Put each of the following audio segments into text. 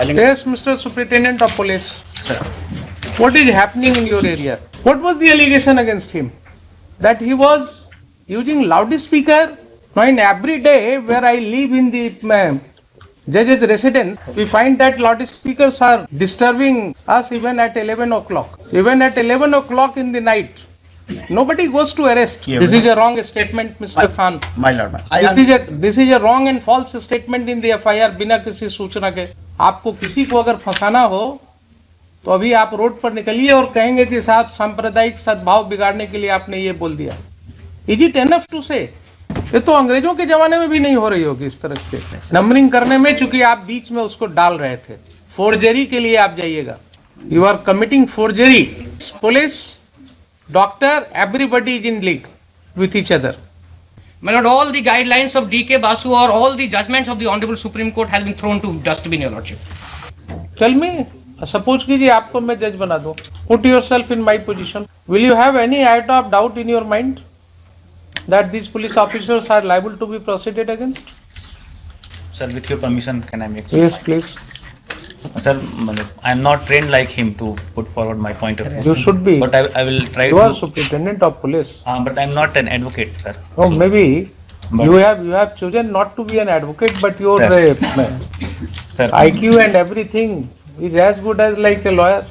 Yes, Mr. Superintendent of Police. Sir. What is happening in your area? What was the allegation against him? That he was using loudspeaker? Now, in every day where I live in the judge's residence, we find that loudspeakers are disturbing us even at 11 o'clock. Even at 11 o'clock in the night. Nobody goes to arrest. Yeah, This is a wrong statement, Mr. Khan. My lord, This is a wrong and false statement in the FIR बिना किसी सूचना के. आपको किसी को अगर फंसाना हो तो अभी आप रोड पर निकलिए और कहेंगे कि साहब सांप्रदायिक सद्भाव बिगाड़ने के लिए आपने ये बोल दिया. इज इट एनफ टू से? ये तो अंग्रेजों के जमाने में भी नहीं हो रही होगी इस तरह से नंबरिंग करने में, चूंकि आप बीच में उसको डाल रहे थे. फोर्जरी के लिए आप जाइएगा. You are committing forgery. Police, doctor, everybody is in league with each other. My lord, all the guidelines of D.K. Basu or all the judgments of the Honorable Supreme Court has been thrown to dustbin, your lordship. Tell me, suppose कीजिए आपको मैं जज बना दूं. Put yourself in my position. Will you have any iota of doubt in your mind that these police officers are liable to be proceeded against? Sir, with your permission, can I make? Yes, please. Sir, I am not trained like him to put forward my point of view. You should be. But I will try You to. are superintendent of police. But I am not an advocate, sir. Oh, So- maybe but- you have chosen not to be an advocate, but your Sir, IQ and everything is as good as like a lawyer.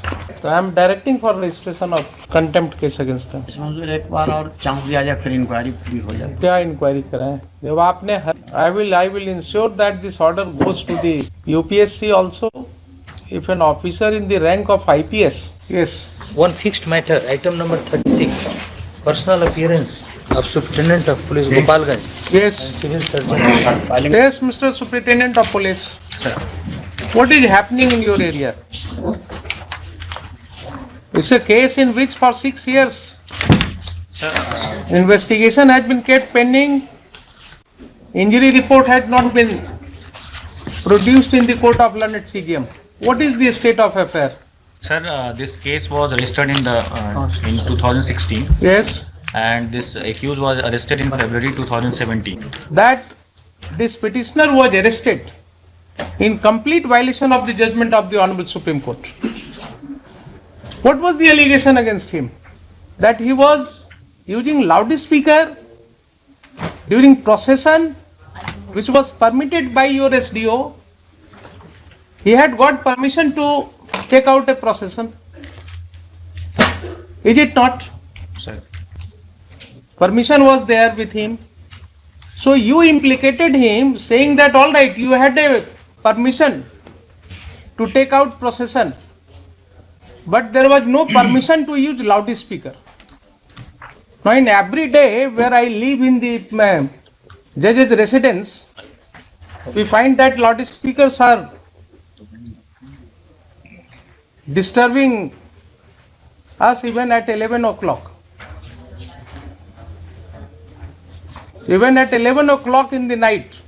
So I am directing for registration of contempt case against them. इसमें एक बार और chance दिया जाए फिर inquiry पूरी हो जाए. क्या इंक्वायरी कराएं? जब आपने I will ensure that this order goes to the UPSC also. If an officer in the rank of IPS, yes, One fixed matter, item number 36, personal appearance of Superintendent of Police Gopalganj and yes, Civil Surgeon. Filing yes, Mr. Superintendent of Police. sir. What is happening in your area? It's a case in which for 6 years Sir, investigation has been kept pending. Injury report has not been produced in the court of learned CGM. What is the state of affair? sir, this case was registered in in 2016, Yes, and this accused was arrested in February 2017. that this petitioner was arrested in complete violation of the judgment of the Honorable Supreme Court. What was the allegation against him? That he was using loudspeaker during procession, which was permitted by your SDO. He had got permission to take out a procession. Is it not? Sir, Permission was there with him. So you implicated him saying that all right, you had a permission to take out procession, but there was no permission to use loudspeaker. Now in every day where I live in the judge's residence, we find that loudspeakers are disturbing us even at 11 o'clock. Even at 11 o'clock in the night,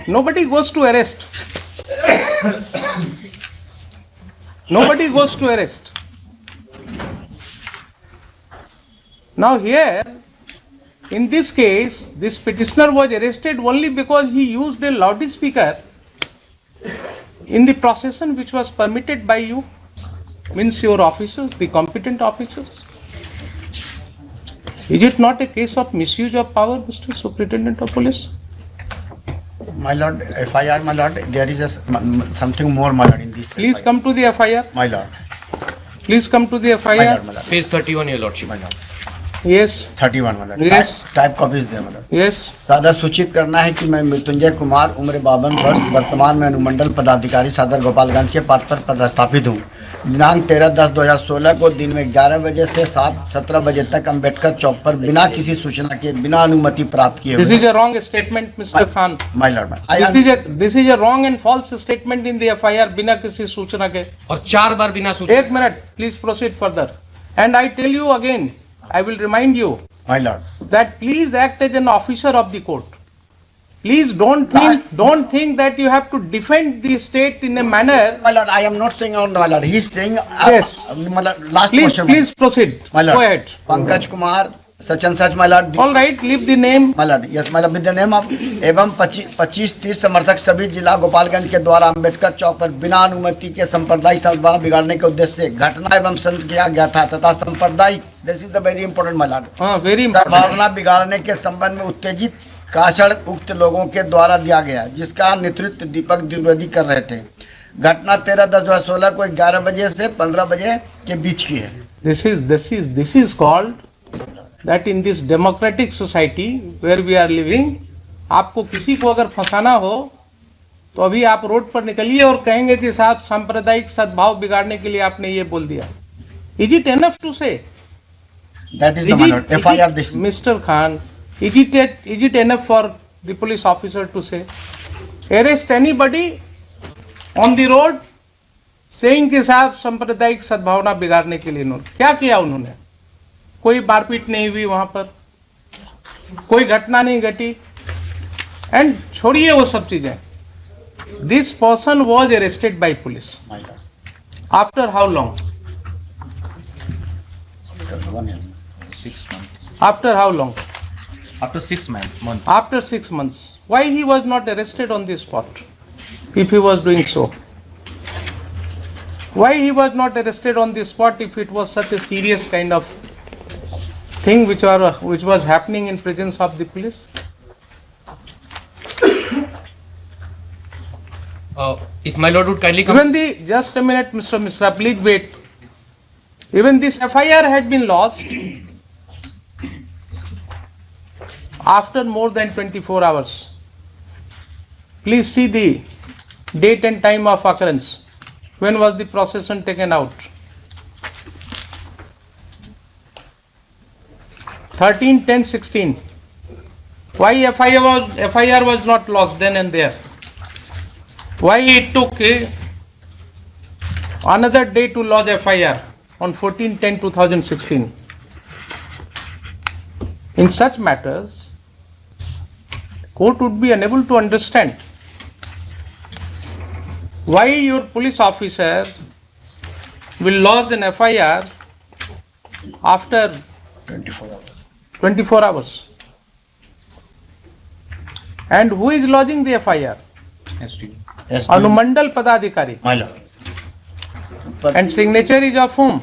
nobody goes to arrest. Nobody goes to arrest. Now here, in this case, this petitioner was arrested only because he used a loudspeaker in the procession which was permitted by you, means your officers, the competent officers. Is it not a case of misuse of power, Mr. Superintendent of Police? My lord, FIR, my lord, there is something more, my lord, in this. Please come to the FIR. My lord. Please come to the My FIR. lord, my lord. Page 31, your lordship. My lord. Yes, 31, my lord. Yes. Type copies they, my lord. yes. सादर सूचित करना है कि मैं मृत्युंजय कुमार, उम्र 52 वर्ष, वर्तमान में अनुमंडल पदाधिकारी सदर गोपालगंज के पद पर पदस्थापित हूँ. दिनांक 13/10/2016 को दिन में 11 बजे से 7:17 बजे तक अम्बेडकर चौक पर बिना किसी सूचना के, बिना अनुमति प्राप्त किए This हुए. is a wrong statement, Mr. Khan. My lord, This is a wrong and false statement in the FIR बिना किसी सूचना के. और 4 बार बिना सूचना. एक minute, please proceed further. And I tell you again, I will remind you my lord. that please act as an officer of the court. Please don't think that you have to defend the state in a manner. My lord, I am not saying on, my lord. He is saying. Yes. My lord, last Please, question. please proceed. My lord. Go ahead. Pankaj Kumar, such and such my Lord, All right, leave the name. My Lord, yes my Lord, with the name of एवं 25-30 समर्थक सभी जिला गोपालगंज के द्वारा अंबेडकर चौक पर बिना अनुमति के सांप्रदायिक सद्भावना बिगाड़ने के उद्देश्य से घटना एवं संत किया गया था तथा सांप्रदायिक, this is the very important my Lord, हाँ, very important. सद्भावना बिगाड़ने के संबंध में उत्तेजित भाषण उक्त लोगों के द्वारा दिया गया, जिसका नेतृत्व दीपक द्विवेदी कर रहे थे। घटना 13/10/2016 को 11 बजे से 15 बजे के बीच की है। This is called that in this democratic society where we are living, आपको किसी को अगर फंसाना हो तो अभी आप रोड पर निकलिए और कहेंगे कि साहब सांप्रदायिक सद्भाव बिगाड़ने के लिए आपने ये बोल दिया। Is it enough to say? That is the my lord, FIR this. Mr. Khan, is it enough for the police officer to say? Arrest anybody on the road saying कि साहब सांप्रदायिक सद्भावना बिगाड़ने के लिए उन्होंने क्या किया? उन्होंने कोई मारपीट नहीं हुई वहां पर, कोई घटना नहीं घटी, एंड छोड़िए वो सब चीजें। This person was arrested bye police after how long? 6 months. After how long? After 6 months. After 6 months. Why he was not arrested on the spot if he was doing so? Why he was not arrested on the spot if it was such a serious kind of thing which was happening in presence of the police? If my lord would kindly come. Even just a minute, Mr. Misra, please wait. Even this FIR has been lodged after more than 24 hours. Please see the date and time of occurrence. When was the procession taken out? 13/10/16. Why FIR was not lodged then and there? Why it took another day to lodge FIR on 14/10/2016? In such matters, court would be unable to understand why your police officer will lodge an FIR after 24 hours. And who is lodging the FIR? Anumandal Padadhikari. My lord. And signature is of whom?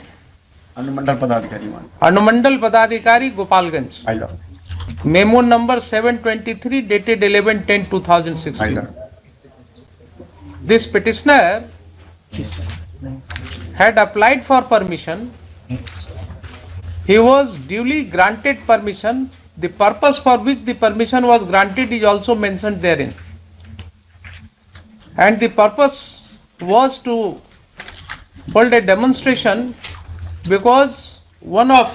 अनुमंडल पदाधिकारी मान। Anumandal Padadhikari, Gopalganj. My lord. Memo number 723 dated 11/10/2016. My lord. This petitioner had applied for permission. He was duly granted permission. The purpose for which the permission was granted is also mentioned therein. And the purpose was to hold a demonstration because one of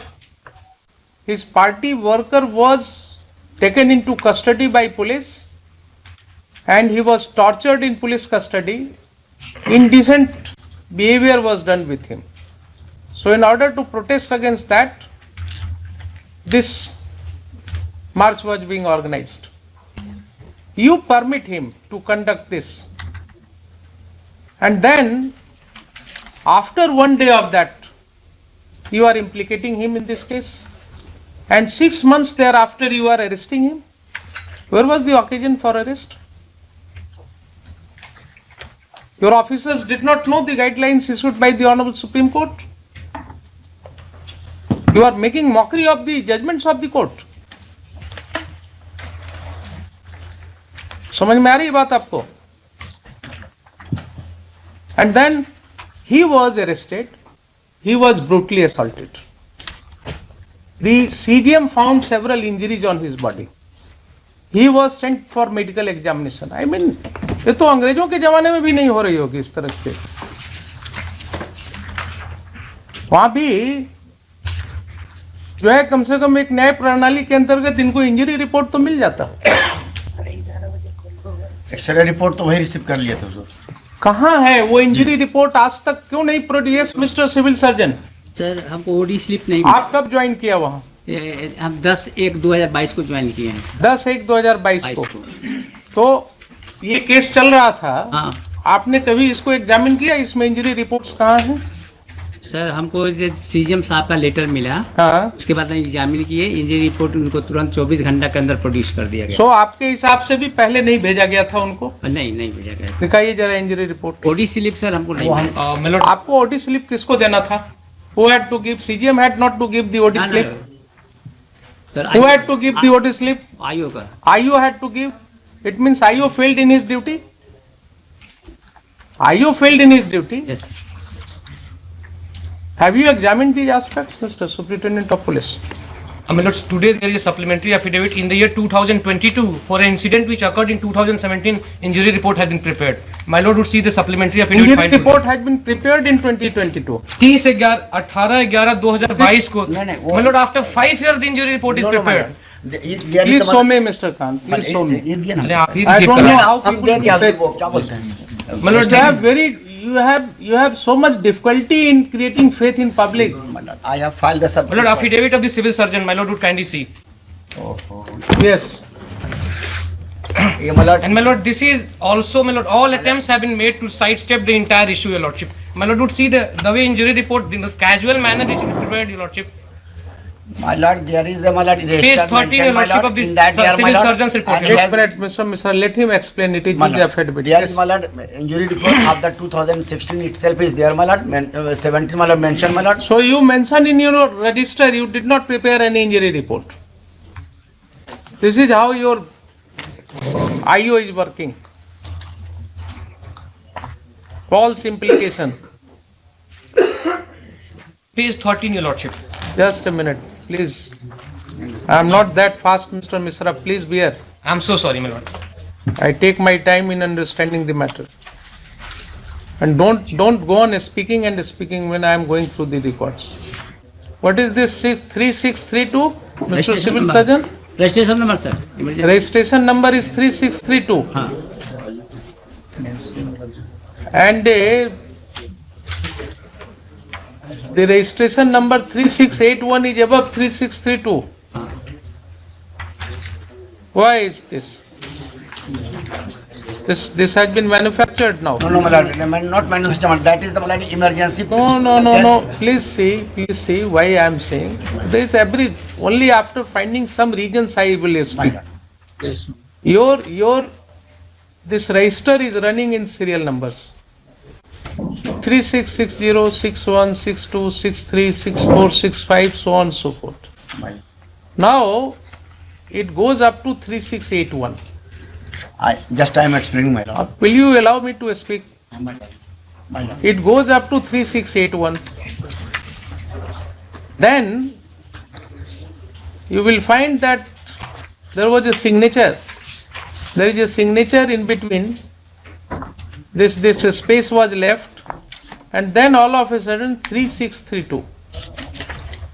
his party worker was taken into custody by police and he was tortured in police custody. Indecent behavior was done with him. So in order to protest against that, this march was being organized. You permit him to conduct this. And then, after one day of that, you are implicating him in this case. And 6 months thereafter, you are arresting him. Where was the occasion for arrest? Your officers did not know the guidelines issued by the Honorable Supreme Court. You are making mockery of the judgments of the court. समझ में आ रही बात आपको? And then he was arrested. He was brutally assaulted. The CGM found several injuries on his body. He was sent for medical examination. I mean, ये तो अंग्रेजों के जमाने में भी नहीं हो रही होगी इस तरह से. वहां भी जो है कम से कम एक न्याय प्रणाली के अंतर्गत इनको इंजरी रिपोर्ट तो मिल जाता. एक्सरे रिपोर्ट तो वही रिसीव कर लिया था सर. कहाँ है वो इंजरी रिपोर्ट? आज तक क्यों नहीं produce mister civil surgeon? Sir हमको ओडी स्लिप नहीं आप कब ज्वाइन किया वहाँ? हम 10/1/2022 को ज्वाइन किए हैं सर. 10/1/2022 को. तो ये केस चल रहा था. हाँ. आपने कभी इसको एग्जामिन किया? इसमें इंजरी रिपोर्ट्स कहाँ हैं? सर हमको सीजीएम साहब का लेटर मिला, हाँ, उसके बाद हम एग्जामिन किए, इंजरी रिपोर्ट उनको तुरंत 24 घंटा के अंदर प्रोड्यूस कर दिया गया। सो आपके हिसाब से भी पहले नहीं भेजा गया था उनको? नहीं भेजा गया। दिखाइए जरा injury report. OD slip sir हमको नहीं मिला। My lord, आपको ओडी स्लिप किसको देना था? Who had to give? CGM had not to give the OD slip. Sir Who had to give the OD slip? IO का। IO had to give. It means IO failed in his duty. IO failed in his duty. Yes Have you examined these aspects, Mr. Superintendent of Police? my lord, today there is a supplementary affidavit in the year 2022 for an incident which occurred in 2017. Injury report has been prepared. My lord would see the supplementary affidavit. Injury filed report has been prepared in 2022. 18/11/2022 को. नहीं, My lord, after 5 years the injury report is No, no, my prepared. lord. There is Please the- show me, Mr. Khan. Please show me. ये दिया ना। अरे आप ही I receive don't करा। know how हम people दे क्या will वो क्या बोलते हैं? My lord, you have so much difficulty in creating faith in public. My lord, I have filed the sub. my lord, affidavit of the civil surgeon. My lord would kindly see. Yes. ये my lord, And my lord, this is also, my lord, all attempts have been made to sidestep the entire issue, your lordship. My lord would see the way injury report, in the casual manner it is prepared, your lordship. my lord, there is a my lord. Page 13, your lordship, of this in that year, my civil lord, surgeon's report. and Yes. it has- Wait, Mr. Let him explain. It is my his lord, affidavit. there Yes. is my lord injury report of the 2016 itself is there, my lord. 17 my lord mentioned, my lord. So you mentioned in your register you did not prepare any injury report. This is how your IO is working. False implication. Page 13, your lordship. Just a minute, please. I am not that fast, Mr. Misra. Please bear. I am so sorry, my lord. I take my time in understanding the matter. And don't go on speaking and speaking when I am going through the records. What is this 3632, Mr. Civil Surgeon? Registration number sir emergency. Registration number is 3632. हाँ And the registration number 3681 is above 3632. Why is this? This has been manufactured now. No, my lord, not manufactured, my lord. That is the my lord emergency. No. Please see why I am saying. There is only after finding some regions I will My speak. lord. This register is running in serial numbers. 3660, 61, 62, 63, 64, 65, so on and so forth. My lord. Now it goes up to 3681. I am explaining, my lord. Will you allow me to speak? My lord. My lord. It goes up to 3681. Then you will find that there was a signature. There is a signature in between. This space was left, and then all of a sudden 3632,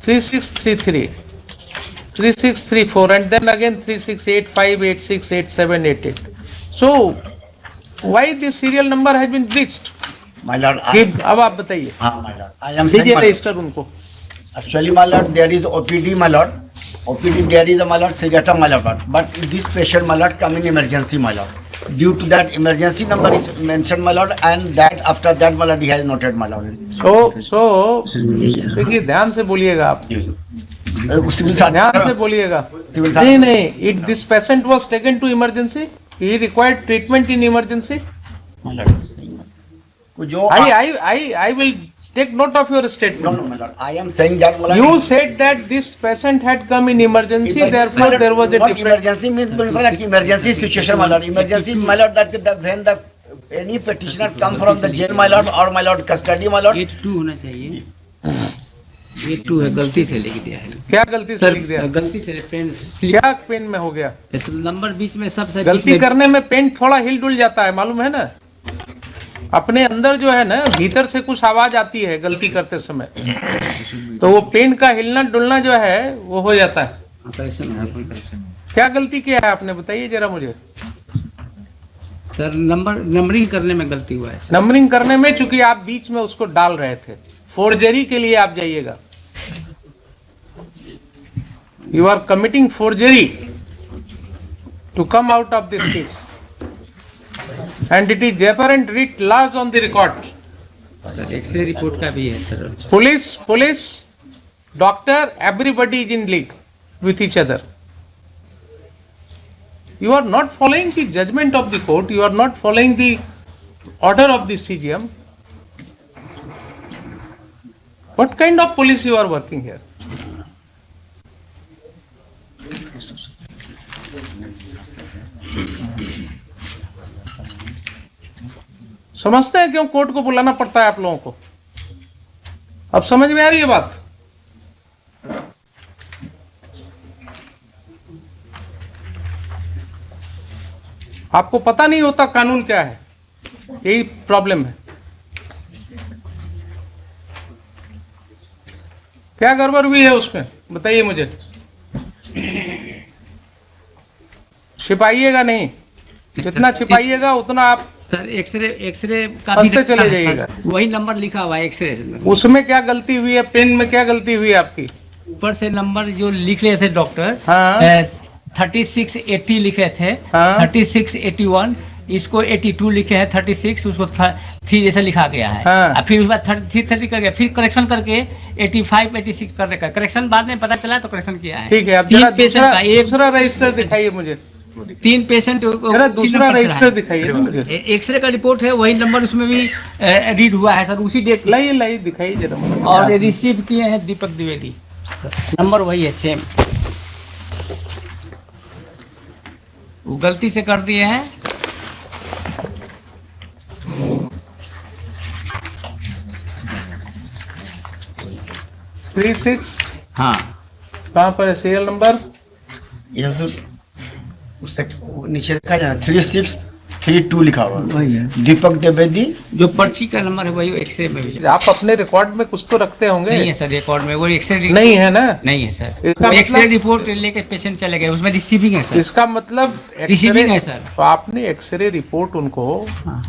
3633, 3634, and then again 3685, 86, 87, 88. So why this serial number has been breached? My lord, अब आप बताइए। हाँ, my lord. I am saying, दीजिए my lord. Register उनको। Actually, my lord, there is OPD, my lord. OPD, there is a my lord, Sigata, my lord. But this patient, my lord, come in emergency, my lord. Due to that emergency number is mentioned, my lord, and that after that, my lord, he has noted, my lord. So देखिए ध्यान से बोलिएगा आप, Civil ध्यान से बोलिएगा। Civil नहीं, this patient was taken to emergency. He required treatment in emergency. My lord, जो I will take note of your no, statement. my lord. I am saying that, my lord. You said that this patient had come in emergency, therefore there was a What different. emergency means, my lord, emergency situation, my lord. Emergency is, my lord, that when the any petitioner come from the jail, my lord, or my lord custody, my lord. 82 होना चाहिए। 82 है, गलती से लिख दिया है क्या गलती से सर, लिख दिया? गलती से पेन स्लिप क्या पेन में हो गया? नंबर बीच में सबसे गलती करने में पेन थोड़ा हिल डुल जाता है, मालूम है ना? अपने अंदर जो है ना, भीतर से कुछ आवाज आती है गलती करते समय, तो वो पेन का हिलना डुलना जो है वो हो जाता है। क्या गलती किया है आपने, बताइए जरा मुझे। सर नंबरिंग करने में गलती हुआ है सर। नंबरिंग करने में, चूंकि आप बीच में उसको डाल रहे थे, फोर्जरी के लिए आप जाइएगा। You are committing forgery to come out of this case, and it is apparent writ large on the record sir x-ray report का भी है sir. Police, doctor, everybody is in league with each other. You are not following the judgment of the court. You are not following the order of the CGM. What kind of police you are working here? समझते हैं क्यों court को बुलाना पड़ता है आप लोगों को? अब समझ में आ रही है बात? आपको पता नहीं होता कानून क्या है, यही प्रॉब्लम है। क्या गड़बड़ हुई है उसमें बताइए मुझे। छिपाइएगा नहीं, जितना छिपाइएगा उतना आप सर एक्सरे का हंसते चले जाइएगा। वही नंबर लिखा हुआ है एक्सरे, उसमें क्या गलती हुई है, पेन में क्या गलती हुई है आपकी? ऊपर से नंबर जो लिख रहे थे डॉक्टर, हाँ। 3680 लिखे थे, हाँ। 3681, इसको 82 लिखे हैं, 36 उसको 3 जैसा लिखा गया है। हाँ। और फिर उसके बाद 330 कर गया, फिर करेक्शन करके 85 86 कर रखा। करेक्शन बाद में पता चला तो करेक्शन किया है। ठीक है, अब तीन जरा पेशेंट का दूसरा रजिस्टर दिखाइए मुझे। 3 पेशेंट जरा दूसरा रजिस्टर दिखाइए ना मुझे। एक्सरे का रिपोर्ट है, वही नंबर उसमें भी रीड हुआ है सर, उसी डेट लाई दिखाइए जरा मुझे। और रिसीव किए हैं दीपक द्विवेदी, नंबर वही है सेम। वो गलती से कर दिए हैं। थ्री सिक्स हाँ कहाँ पर है सीरियल नंबर? ये तो उससे नीचे लिखा है 3632 लिखा हुआ है। वही है, दीपक द्विवेदी। जो पर्ची का नंबर है वही एक्सरे में भी आप अपने रिकॉर्ड में कुछ तो रखते होंगे? नहीं है सर, रिकॉर्ड में वो एक्सरे नहीं है ना? नहीं है सर, इसका एक्सरे मतलब- रिपोर्ट लेके पेशेंट चले गए, उसमें रिसीविंग है सर। इसका मतलब रिसीविंग है सर। तो आपने एक्सरे रिपोर्ट उनको हाँ।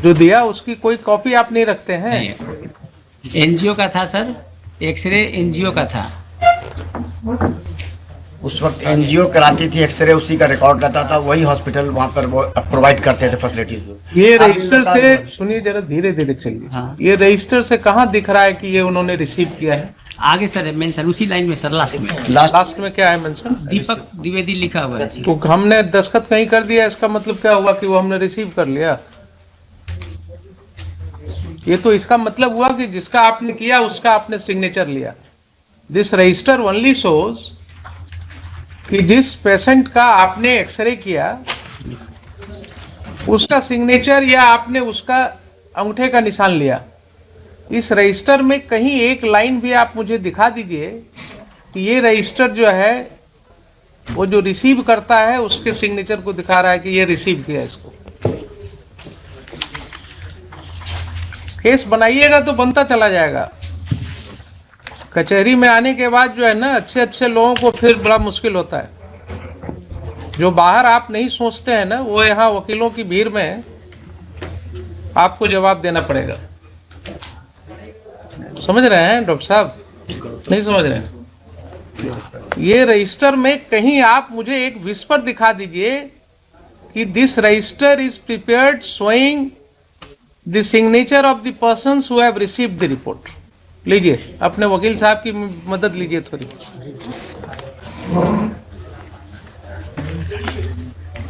जो दिया उसकी कोई कॉपी आप नहीं रखते हैं? नहीं है, एनजीओ का था सर, एक्सरे एनजीओ का था। उस वक्त एनजीओ कराती थी एक्सरे, उसी का रिकॉर्ड रहता था, वही हॉस्पिटल वहाँ पर वो प्रोवाइड करते थे फैसिलिटीज। ये रजिस्टर से सुनिए जरा, धीरे धीरे चलिए। हाँ। ये रजिस्टर से कहाँ दिख रहा है कि ये उन्होंने रिसीव किया है? आगे सर मेंशन उसी लाइन में सर, लास्ट में लास्ट में क्या है मेंशन? दीपक द्विवेदी लिखा हुआ है। तो हमने दस्तखत कहीं कर दिया, इसका मतलब क्या हुआ कि वो हमने रिसीव कर लिया? ये तो इसका मतलब हुआ कि जिसका आपने किया उसका आपने सिग्नेचर लिया। दिस रजिस्टर ओनली शोज कि जिस पेशेंट का आपने एक्सरे किया उसका सिग्नेचर या आपने उसका अंगूठे का निशान लिया। इस रजिस्टर में कहीं एक लाइन भी आप मुझे दिखा दीजिए कि ये रजिस्टर जो है वो जो रिसीव करता है उसके सिग्नेचर को दिखा रहा है कि ये रिसीव किया इसको। केस बनाइएगा तो बनता चला जाएगा। कचहरी में आने के बाद जो है ना, अच्छे अच्छे लोगों को फिर बड़ा मुश्किल होता है। जो बाहर आप नहीं सोचते हैं ना, वो यहाँ वकीलों की भीड़ में आपको जवाब देना पड़ेगा। समझ रहे हैं डॉक्टर साहब? नहीं समझ रहे हैं? ये रजिस्टर में कहीं आप मुझे एक विस्पर दिखा दीजिए कि this register is prepared showing the signature of the persons who have received the report. लीजिए, अपने वकील साहब की मदद लीजिए थोड़ी।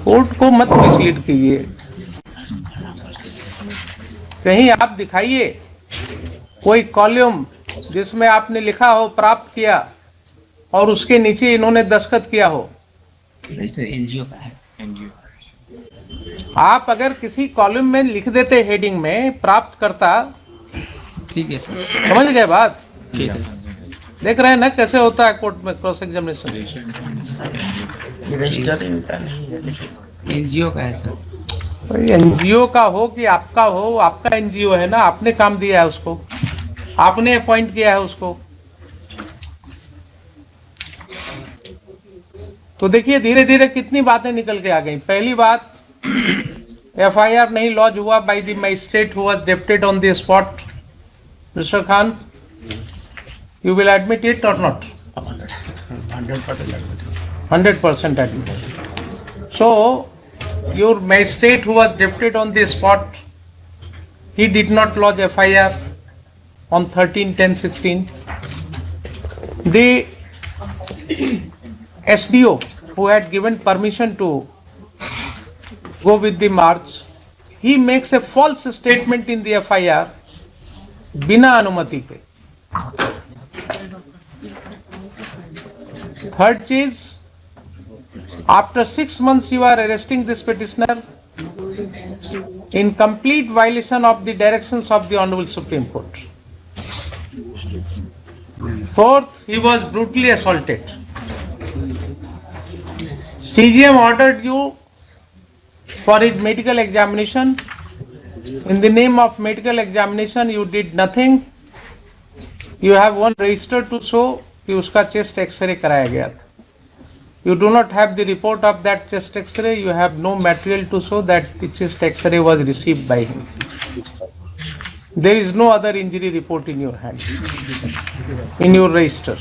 कोर्ट को मत मिसलीड कीजिए। कहीं आप दिखाइए कोई कॉलम जिसमें आपने लिखा हो प्राप्त किया और उसके नीचे इन्होंने दस्तखत किया हो। एनजीओ का है। आप अगर किसी कॉलम में लिख देते हेडिंग में प्राप्त करता, ठीक है सर, समझ गए बात? ठीक है। देख रहे हैं ना कैसे होता है कोर्ट में क्रॉस एग्जामिनेशन। ये रजिस्टर एनजीओ का है सर। एनजीओ का हो कि आपका हो, आपका एनजीओ है ना, आपने काम दिया है उसको, आपने अपॉइंट किया है उसको। तो देखिए धीरे धीरे कितनी बातें निकल के आ गई। पहली बात, एफआईआर नहीं लॉन्च हुआ by the magistrate who was deputed on the spot. Mister Khan, you will admit it or not? 100% admit. So your magistrate who was deputed on the spot, he did not lodge FIR, on 13/10/16. The SDO who had given permission to go with the march, he makes a false statement in the FIR बिना अनुमति के. Third चीज, after 6 months you are arresting this petitioner in complete violation of the directions of the Honorable Supreme Court. Fourth, he was brutally assaulted. CGM ordered you for his medical examination. In the name of medical examination, you did nothing. You have one register to show कि उसका chest X-ray कराया गया था. You do not have the report of that chest X-ray. You have no material to show that the chest X-ray was received by him. There is no other injury report in your hand, in your register.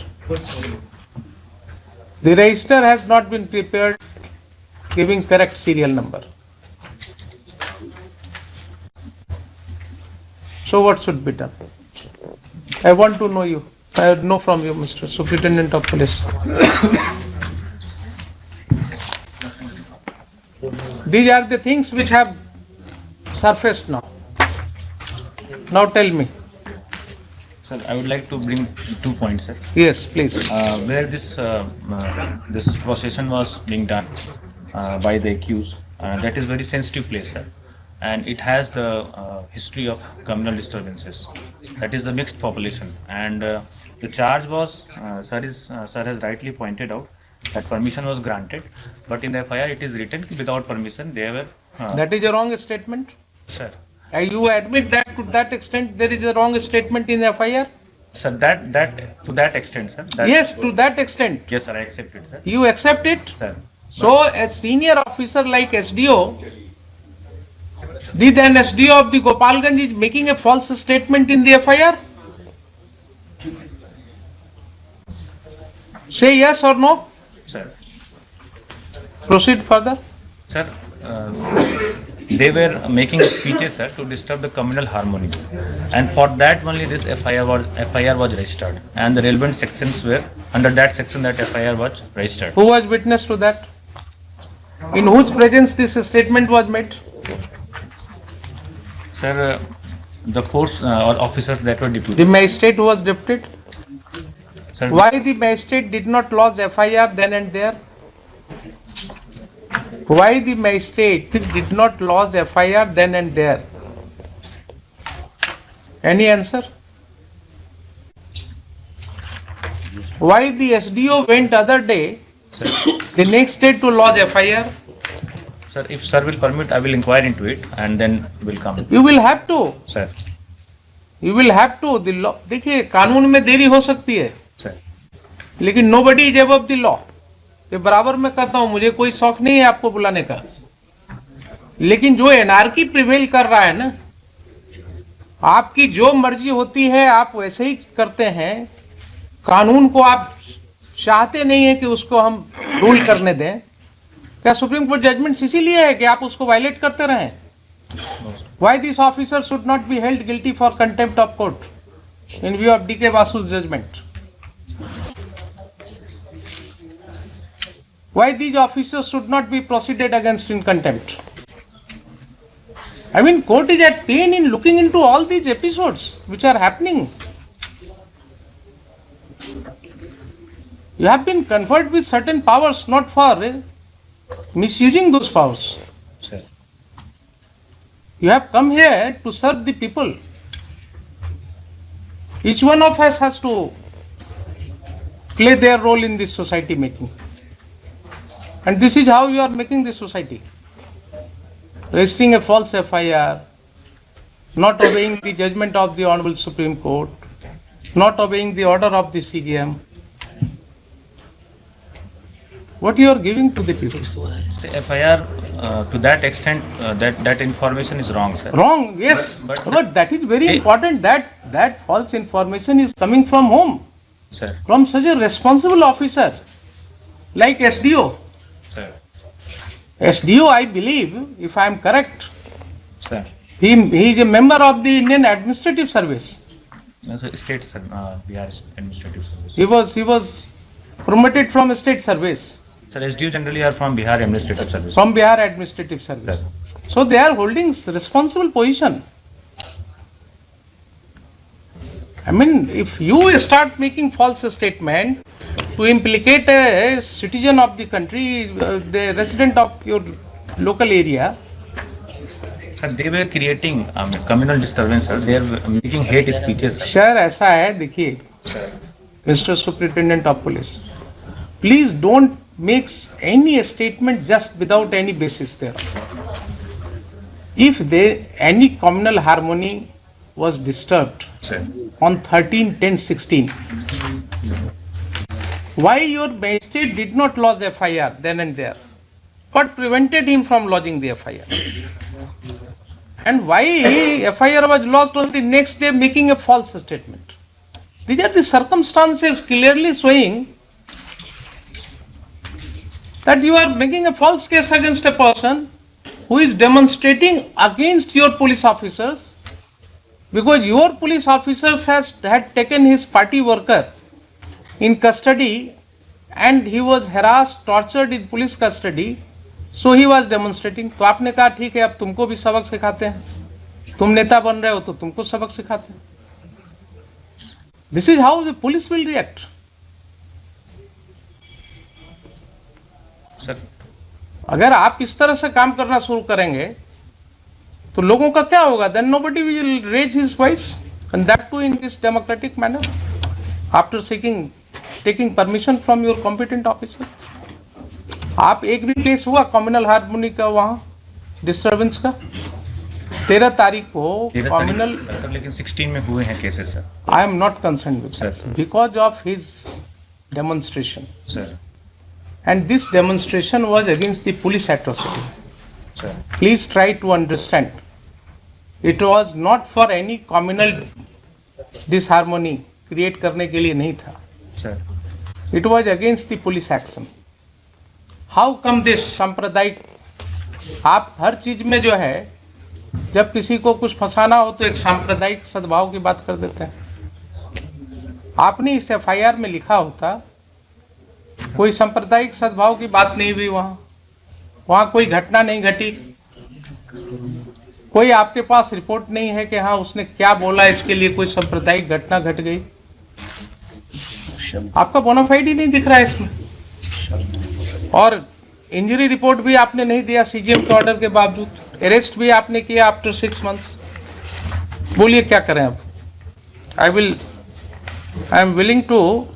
The register has not been prepared giving correct serial number. So what should be done? I want to know you. I would know from you, Mr. Superintendent of Police. These are the things which have surfaced now. Now tell me. Sir, I would like to bring 2 points, sir. Yes, please. Where this procession was being done by the accused, that is very sensitive place, sir, and it has the history of communal disturbances. That is the mixed population, and the charge was, sir has rightly pointed out that permission was granted, but in the FIR it is written without permission they were. That is a wrong statement. Sir. You admit that to that extent there is a wrong statement in the FIR? Sir, that to that extent, sir. Yes, to that extent. Yes, sir, I accept it, sir. You accept it? Sir. So a senior officer like SDO, the then SDO of the Gopalganj is making a false statement in the FIR? Say yes or no? Sir. Proceed further. Sir, they were making speeches, sir, to disturb the communal harmony, and for that only this FIR was registered, and the relevant sections were under that section that FIR was registered. Who was witness to that? In whose presence this statement was made? Sir, the force or officers that were deputed. The magistrate was deputed. Sir, Why the magistrate did not lodge FIR then and there? Why the magistrate did not lodge FIR then and there? Any answer? Why the SDO went other day, sir, the next day to lodge FIR? sir, if sir will permit, I will inquire into it and then will come. You will have to. Sir. You will have to. The law. देखिए कानून में देरी हो सकती है, Sir. लेकिन nobody is above the law. ये बराबर मैं कहता हूं, मुझे कोई शौक नहीं है आपको बुलाने का, लेकिन जो एनार्की प्रिवेल कर रहा है ना, आपकी जो मर्जी होती है आप वैसे ही करते हैं, कानून को आप चाहते नहीं है कि उसको हम रूल करने दें. क्या सुप्रीम कोर्ट जजमेंट इसीलिए है कि आप उसको वायलेट करते रहें? Why this officer should not be held guilty for contempt of court in view of D.K. Basu's judgment? Why these officers should not be proceeded against in contempt? I mean, court is at pain in looking into all these episodes which are happening. You have been conferred with certain powers not for misusing those powers. Sir. You have come here to serve the people. Each one of us has to play their role in this society making. And this is how you are making this society. Registering a false FIR, not obeying the judgment of the Honorable Supreme Court, not obeying the order of the CGM. What you are giving to the people? Say FIR to that extent, that information is wrong, sir. Wrong, yes. But that is very important. That false information is coming from whom? Sir. From such a responsible officer like SDO. Sir. SDO, I believe, if I am correct, Sir. he is a member of the Indian Administrative Service. No, sir, state, sir, Bihar Administrative Service. He was promoted from state service, Sir, SDU generally are from Bihar Administrative Service. from Bihar Administrative Service. Sir. So they are holding responsible position. I mean, if you start making false statement to implicate a citizen of the country, the resident of your local area, Sir, they were creating communal disturbance, sir. They are making hate speeches. Sir ऐसा है, देखिए mister superintendent of police, please don't make any statement just without any basis there. If any communal harmony was disturbed Sir. on 13/10/16, why your magistrate did not lodge FIR then and there? What prevented him from lodging the FIR? And why FIR was lodged on the next day making a false statement? These are the circumstances clearly showing that you are making a false case against a person who is demonstrating against your police officers, because your police officers had taken his party worker in custody and he was harassed, tortured in police custody, so he was demonstrating. तो आपने कहा ठीक है, अब तुमको भी सबक सिखाते हैं, तुम नेता बन रहे हो तो तुमको सबक सिखाते हैं। This is how the police will react. Sir, अगर आप इस तरह से काम करना शुरू करेंगे तो लोगों का क्या होगा? Then nobody will raise his voice, and that too in this democratic manner, after taking permission from your competent officer. आप एक भी केस हुआ कम्युनल हार्मोनी का वहां डिस्टर्बेंस का? 13 तारीख को कम्युनल, सर लेकिन 16 में हुए हैं cases sir. I am not concern with Sir, sir. Because of his demonstration, sir and this demonstration was against the police atrocity. Sir Please try to understand. It was not for any communal disharmony create करने के लिए नहीं था. Sir It was against the police action. How come this सांप्रदायिक? आप हर चीज में जो है, जब किसी को कुछ फंसाना हो तो एक सांप्रदायिक सद्भाव की बात कर देते हैं। आपने इस FIR में लिखा होता, कोई सांप्रदायिक सद्भाव की बात नहीं हुई, वहां कोई घटना नहीं घटी, कोई आपके पास रिपोर्ट नहीं है कि हाँ उसने क्या बोला, इसके लिए कोई सांप्रदायिक घटना घट गई। आपका बोनाफाइड ही नहीं दिख रहा है इसमें, और इंजरी रिपोर्ट भी आपने नहीं दिया CGM के ऑर्डर के बावजूद, अरेस्ट भी आपने किया आफ्टर 6 months। बोलिए क्या करें अब? I am willing to.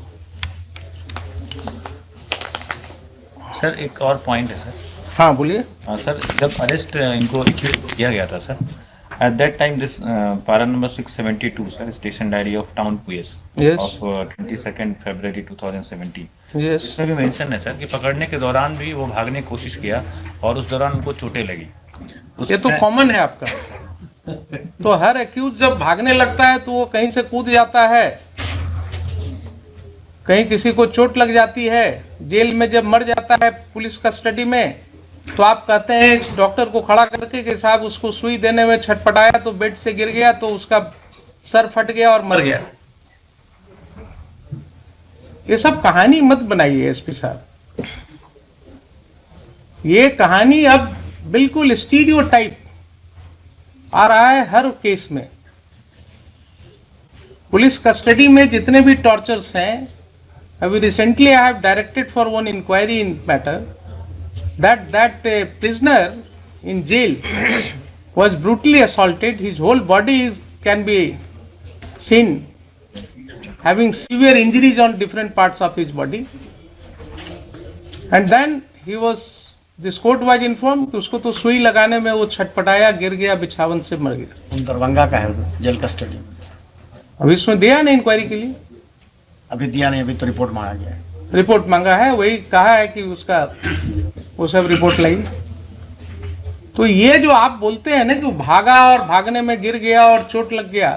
Sir एक और पॉइंट है सर। हाँ बोलिए। सर जब अरेस्ट इनको एक्यूज किया गया था sir, at that time this para number 672 sir, station diary of town PS Yes. Of 22 February 2017, yes, इसमें भी मेंशन है सर कि पकड़ने के दौरान भी वो भागने की कोशिश किया और उस दौरान उनको चोटें लगी। ये तो कॉमन है आपका। तो हर एक्यूज जब भागने लगता है तो वो कहीं से कूद जाता है, कहीं किसी को चोट लग जाती है, जेल में जब मर जाता है पुलिस कस्टडी में, तो आप कहते हैं इस डॉक्टर को खड़ा करके कि साहब उसको सुई देने में छटपटाया तो बेड से गिर गया तो उसका सर फट गया और मर गया। ये सब कहानी मत बनाइए SP साहब, ये कहानी अब बिल्कुल स्टीरियोटाइप आ रहा है हर केस में। पुलिस कस्टडी में जितने भी टॉर्चर्स हैं, अभी recently I have directed for one inquiry in matter that a prisoner in jail was brutally assaulted. His whole body can be seen having severe injuries on different parts of his body, and then this court was informed कि उसको तो सुई लगाने में वो छटपटाया, गिर गया, बिछावन से मर गया। दरभंगा का है जेल कस्टडी में। अभी इसमें दिया नहीं इंक्वायरी के लिए, अभी दिया नहीं, अभी तो रिपोर्ट मांगा गया है। रिपोर्ट मांगा है, वही कहा है कि उसका वो सब रिपोर्ट लाई। तो ये जो आप बोलते हैं ना कि भागा और भागने में गिर गया और चोट लग गया,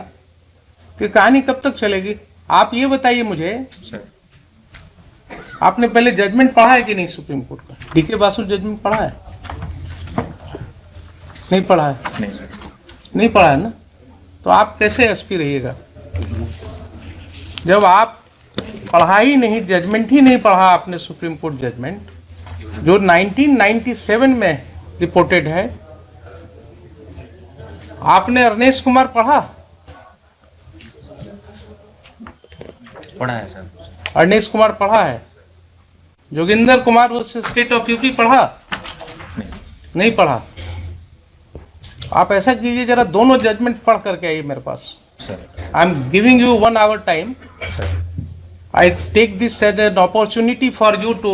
तो कहानी कब तक चलेगी? आप ये बताइए मुझे, सर आपने पहले जजमेंट पढ़ा है कि नहीं सुप्रीम कोर्ट का? DK बासु जजमेंट पढ़ा है? नहीं पढ़ा है? नहीं सर। नहीं पढ़ा है ना? तो आप कैसे SP रहिएगा? जब आप पढ़ा ही नहीं, जजमेंट ही नहीं पढ़ा आपने, सुप्रीम कोर्ट जजमेंट जो 1997 में रिपोर्टेड है, आपने अर्नेश कुमार पढ़ा? पढ़ा है सर। अर्नेश कुमार पढ़ा है? Joginder Kumar versus state of UP पढ़ा? नहीं पढ़ा। आप ऐसा कीजिए, जरा दोनों जजमेंट पढ़ करके आइए मेरे पास। Sir I am giving you 1 hour time. I take this as an opportunity for you to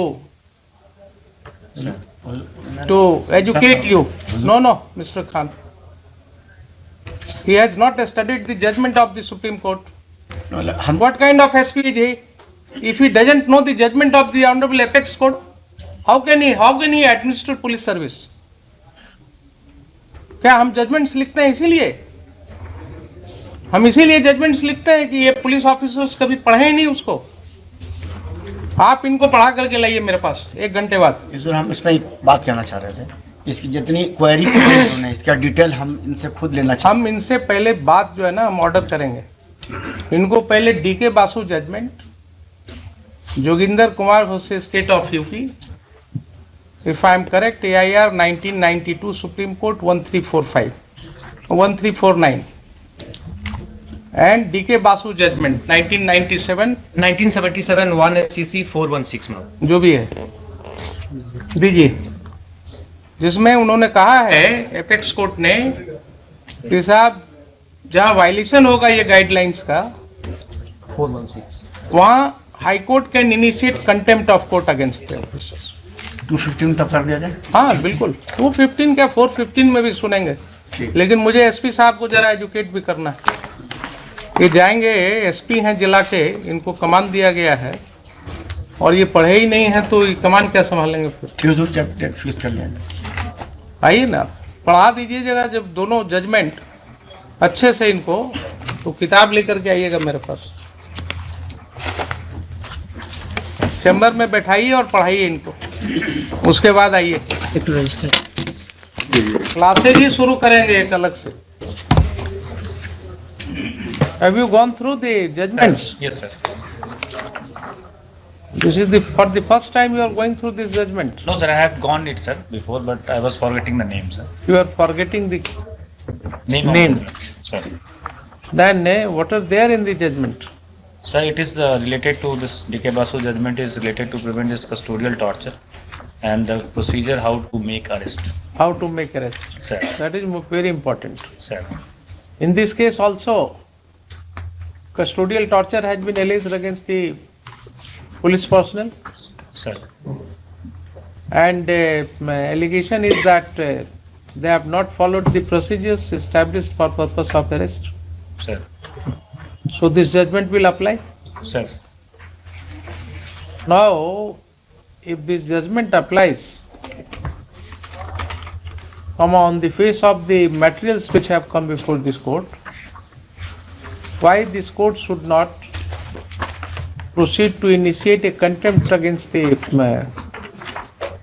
educate you. No, Mr. Khan. He has not studied the judgment of the Supreme Court. What kind of SP is he? If he doesn't know the judgment of the Honorable Apex Court, how can he administer police service? क्या हम judgements लिखते हैं इसीलिए? हम इसीलिए judgements लिखते हैं कि ये पुलिस ऑफिसर्स कभी पढ़े ही नहीं उसको। आप इनको पढ़ा करके लाइए मेरे पास 1 घंटे बाद। हम इसमें एक बात कहना चाह रहे थे, इसकी जितनी क्वेरी है इसका डिटेल हम इनसे खुद लेना चाहते हैं। हम इनसे पहले बात जो है ना, हम ऑर्डर करेंगे। इनको पहले DK Basu judgment, Joginder Kumar versus state of UP, if I am correct, AIR 1992 supreme court 1349 and DK Basu judgment 1977 1 SCC 416 में जो भी है दीजिए, जिसमें उन्होंने कहा है एपेक्स कोर्ट ने कि साहब जहां वायलेशन होगा ये गाइडलाइंस का 416 वहां high court can initiate contempt of court against the officers. 215 तब कर दिया जाए। हाँ बिल्कुल, 215 क्या 415 में भी सुनेंगे, लेकिन मुझे एसपी साहब को जरा एजुकेट भी करना है। ये जाएंगे, एसपी हैं जिला के, इनको कमान दिया गया है और ये पढ़े ही नहीं है तो ये कमान क्या संभालेंगे फिर? फीस कर लेंगे। आइए ना, पढ़ा दीजिएगा जब दोनों जजमेंट अच्छे से इनको, तो किताब लेकर के आइएगा मेरे पास, चैम्बर में बैठाइए और पढ़ाइए इनको, उसके बाद आइए क्लासेज ही शुरू करेंगे एक अलग से। Have you gone through the judgments? Yes, sir. This is for the first time you are going through this judgment. No, sir, I have gone it, sir, before, but I was forgetting the name, sir. You are forgetting the Name. Name. Sir. Then what are there in the judgment? Sir, it is related to this DK Basu judgment is related to prevent this custodial torture and the procedure how to make arrest. How to make arrest? Sir. That is very important. Sir. In this case also, custodial torture has been alleged against the police personnel. Sir. And allegation is that they have not followed the procedures established for purpose of arrest. Sir. So this judgment will apply. Sir. Now, if this judgment applies, on the face of the materials which have come before this court, why this court should not proceed to initiate a contempt against the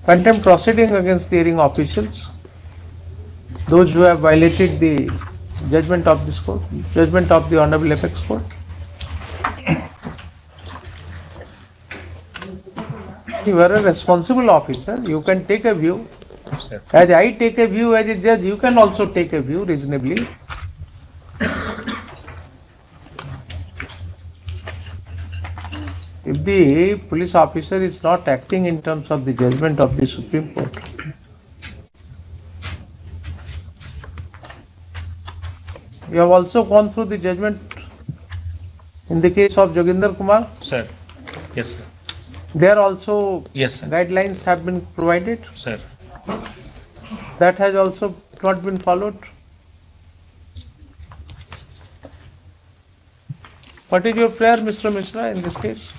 contempt proceeding against the hearing officials, those who have violated the judgment of this court, judgment of the Honorable Apex Court? You are a responsible officer, you can take a view. Sir. As I take a view as a judge, you can also take a view reasonably. If the police officer is not acting in terms of the judgment of the Supreme Court, you have also gone through the judgment in the case of Joginder Kumar. Sir. Yes, sir. There also Yes, sir. guidelines have been provided. Sir. That has also not been followed. What is your prayer, Mr. Mishra, in this case?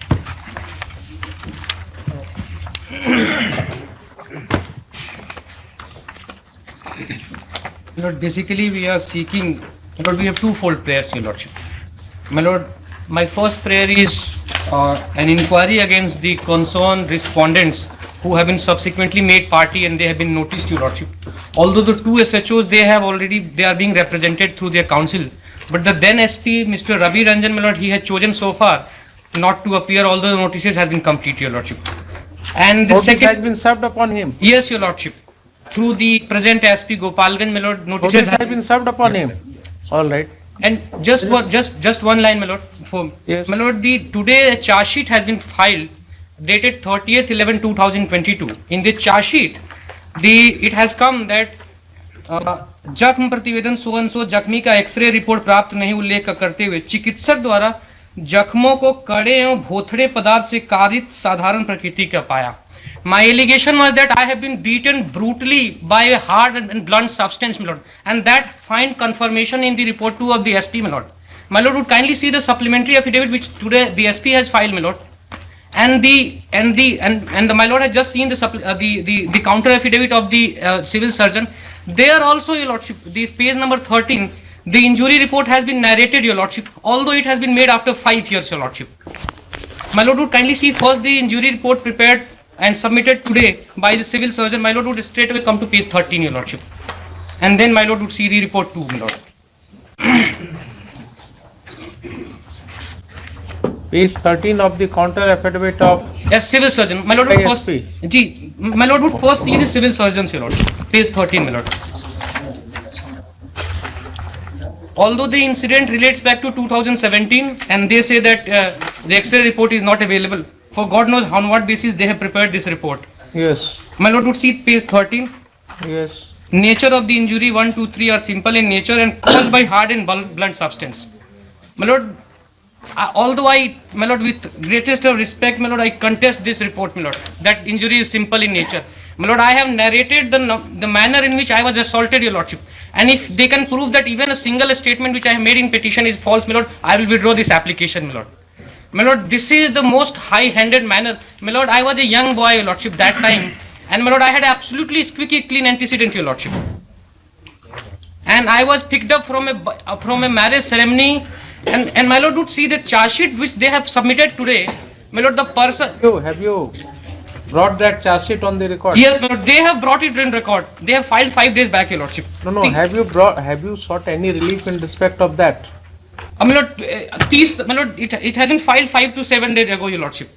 Lord, basically we are seeking, Lord, we have twofold prayers, Your Lordship. My Lord, my first prayer is an inquiry against the concerned respondents who have been subsequently made party and they have been noticed, Your Lordship. Although the two SHOs, they are being represented through their counsel, But the then SP, Mr. Ravi Ranjan, my lord, he has chosen so far not to appear, although the notices has been complete, your lordship. And the Notice second, has been served upon him. yes, your lordship, through the present SP Gopalganj, my lord, notices Notice has been served upon Yes, him. All right. And just one line, my lord. Yes. My lord, today a charge sheet has been filed, dated 30th 11/2022. In the charge sheet, it has come that जख्म प्रतिवेदन सो जख्मी का x ray report प्राप्त नहीं उल्लेख करते हुए चिकित्सक द्वारा जख्मों को कड़े एवं भोथड़े पदार्थ से कारित साधारण प्रकृति का पाया. My allegation was that I have been beaten brutally by a hard and blunt substance, my lord, and that find confirmation in the report 2 of the SP, my lord. My lord would kindly see the supplementary affidavit which today the SP has filed, my lord, and my lord has just seen the counter affidavit of the civil surgeon. There also, your lordship, the page number 13, the injury report has been narrated, your lordship, although it has been made after 5 years, your lordship. My lord would kindly see first the injury report prepared and submitted today by the civil surgeon. My lord would straight away come to page 13, your lordship, and then my lord would see the report too, my lord. Page 13 of the counter affidavit of Yes, civil surgeon. My lord would first, ASP. my lord would first see the civil surgeons, your lord. Page 13, my lord. Although the incident relates back to 2017, and they say that the X-ray report is not available, for God knows on what basis they have prepared this report. yes, My lord would see page 13. yes, Nature of the injury 1, 2, 3 are simple in nature and caused by hard and blunt substance. My lord, although my lord, with greatest of respect, my lord, I contest this report, my lord, that injury is simple in nature. My lord, I have narrated the manner in which I was assaulted, your lordship, and if they can prove that even a single statement which I have made in petition is false, my lord, I will withdraw this application, my lord. My lord, this is the most high-handed manner. My lord, I was a young boy, your lordship, that time, and my lord, I had absolutely squeaky clean antecedent, your lordship, and I was picked up from a marriage ceremony. And my lord would see the charge sheet which they have submitted today. My lord, the person. have you brought that charge sheet on the record? Yes, my lord, they have brought it in record. They have filed 5 days back, your lordship. No, have you sought any relief in respect of that? My lord, my lord, it has been filed 5 to 7 days ago, your lordship,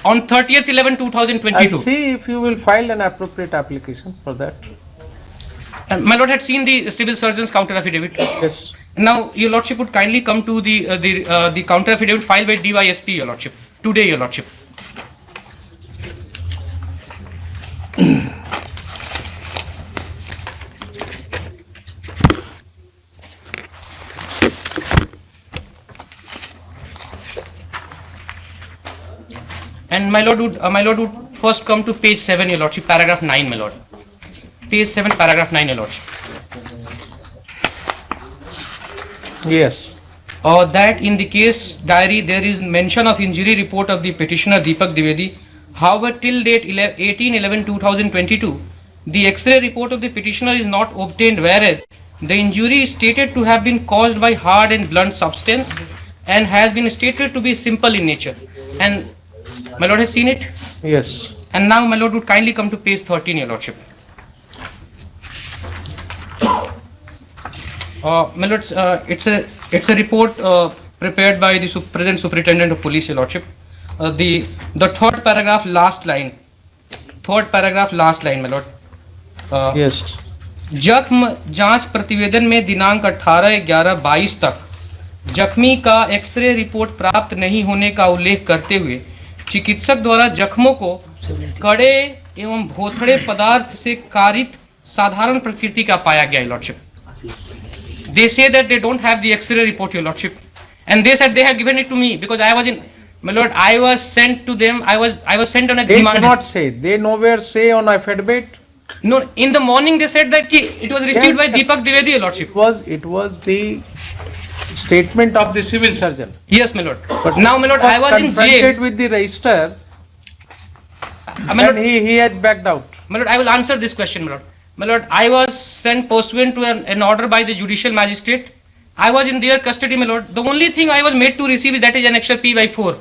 on 30th 11/2022. I'll see if you will file an appropriate application for that. And my lord had seen the civil surgeon's counter affidavit. Yes. Now, your lordship would kindly come to the counter affidavit filed by DYSP, your lordship, today, your lordship. And my lord would first come to page 7, your lordship, paragraph 9, my lord. Page 7, paragraph 9, your lordship. Yes. That in the case diary there is mention of injury report of the petitioner Deepak Dwivedi. However, till date 18/11/2022, the X-ray report of the petitioner is not obtained, whereas the injury is stated to have been caused by hard and blunt substance and has been stated to be simple in nature. And my lord has seen it. Yes. And now my lord would kindly come to page 13, your lordship. My lord, it's a report prepared by the present superintendent of police, your lordship. The third paragraph, last line. My lord. Yes. जख्म जांच प्रतिवेदन में दिनांक 18/11/22 तक जख्मी का x ray report प्राप्त नहीं होने का उल्लेख करते हुए चिकित्सक द्वारा जख्मों को कड़े एवं भोथड़े पदार्थ से कारित साधारण प्रकृति का पाया गया, lordship. They say that they don't have the X-ray report, your lordship, and they said they have given it to me because I was in. My lord, I was sent to them. I was sent on a They demand. do not say. They nowhere say on affidavit. No, in the morning they said that it was received by Yes, Deepak Dwivedi, your lordship. It was the statement of the civil surgeon. Yes, my lord. But now, my lord, I was in jail. Confronted with the register, My lord, and he had backed out. my lord, I will answer this question, my lord. My lord, I was sent pursuant to an order by the judicial magistrate. I was in their custody, my lord. The only thing I was made to receive is that is annexure P/4,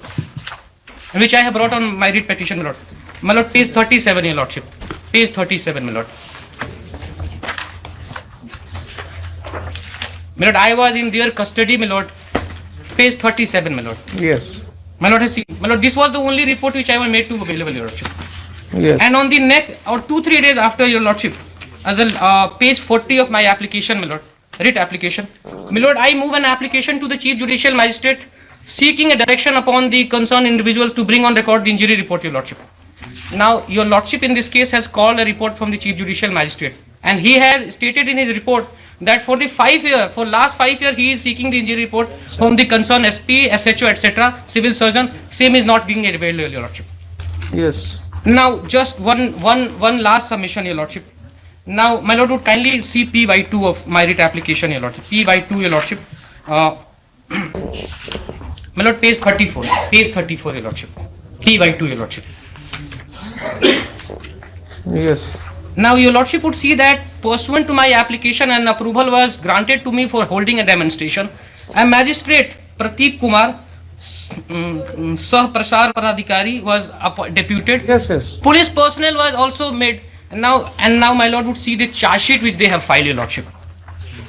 which I have brought on my writ petition, my lord. My lord, page 37, your lordship. Page 37, my lord. My lord, I was in their custody, my lord. Page 37, my lord. Yes. My lord, my lord, this was the only report which I was made to available, your lordship. Yes. And on the next, or 2-3 days after, your lordship, as page 40 of my application, my lord, writ application, my lord, I move an application to the Chief Judicial Magistrate seeking a direction upon the concerned individual to bring on record the injury report, your lordship. Now, your lordship in this case has called a report from the Chief Judicial Magistrate, and he has stated in his report that for last 5 years, he is seeking the injury report from the concerned SP, SHO, etc., civil surgeon. Same is not being available, your lordship. Yes. Now, just one last submission, your lordship. Now, my lord would kindly see P by 2 of my writ application, your lordship. P by 2, your lordship. My lord, page 34. Page 34, your lordship. P by 2, your lordship. Yes. Now, your lordship would see that pursuant to my application, an approval was granted to me for holding a demonstration. A magistrate, Pratik Kumar, Sah Prasar Pradhikari, was deputed. Yes, yes. Police personnel was also made. And now, my lord would see the charge sheet which they have filed, your lordship.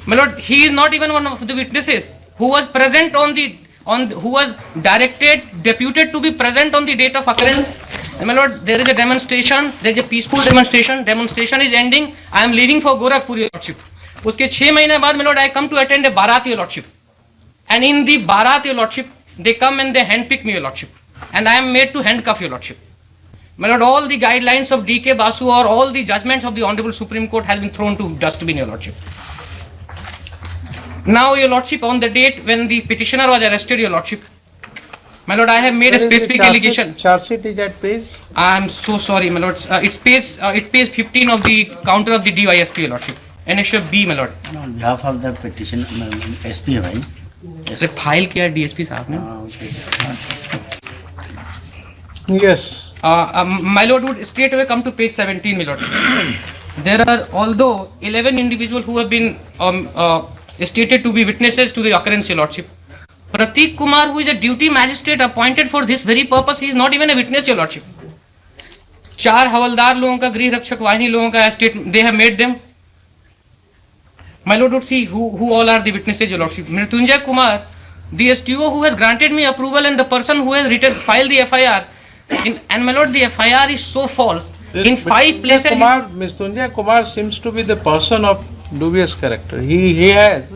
My lord, he is not even one of the witnesses who was present who was deputed to be present on the date of occurrence. And my lord, there is a demonstration, there is a peaceful demonstration. Demonstration is ending. I am leaving for Gorakhpur, your lordship. Uske 6 mahine baad, my lord, I come to attend a Bharat, your lordship. And in the Bharat, your lordship, they come and they handpick me, your lordship. And I am made to handcuff, your lordship. My lord, all the guidelines of D.K. Basu or all the judgments of the Honorable Supreme Court has been thrown to dustbin, your lordship. Now, your lordship, on the date when the petitioner was arrested, your lordship, my lord, I have made a specific allegation. Charge sheet is at page? I am so sorry, my lord. It's page 15 of the counter of the DYSP, your lordship. Annexure B, my lord. On behalf of the petition, SP, right? Sir, file किया है DSP साहब ने. Yes. My lord would straight away come to page 17, my lord. There are, although 11 individuals who have been stated to be witnesses to the occurrence, your lordship. Pratik Kumar, who is a duty magistrate appointed for this very purpose, he is not even a witness, your lordship. 4 हवलदार लोगों का, गृह रक्षक वाहिनी लोगों का statement, they have made them. My lord would see who all are the witnesses, your lordship. Mrityunjay Kumar, the STO who has granted me approval, and the person who has filed the FIR. And my lord, the FIR is so false. In 5 places. Mrityunjay Kumar seems to be the person of dubious character. He has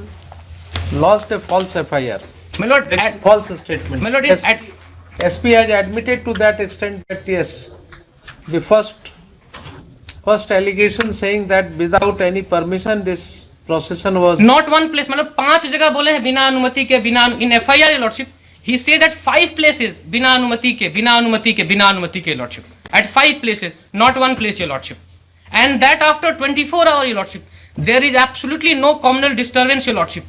lodged a false FIR. My lord, false statement. My lord, SP has admitted to that extent that yes, the first allegation saying that without any permission this procession was not one place. My lord, 5 जगह बोले हैं बिना अनुमति के, बिना, in FIR, your lordship. He says that 5 places बिना अनुमति के, बिना अनुमति के, बिना अनुमति के, lordship. At 5 places, not one place, your lordship. And that after 24 hours, your lordship. There is absolutely no communal disturbance, your lordship.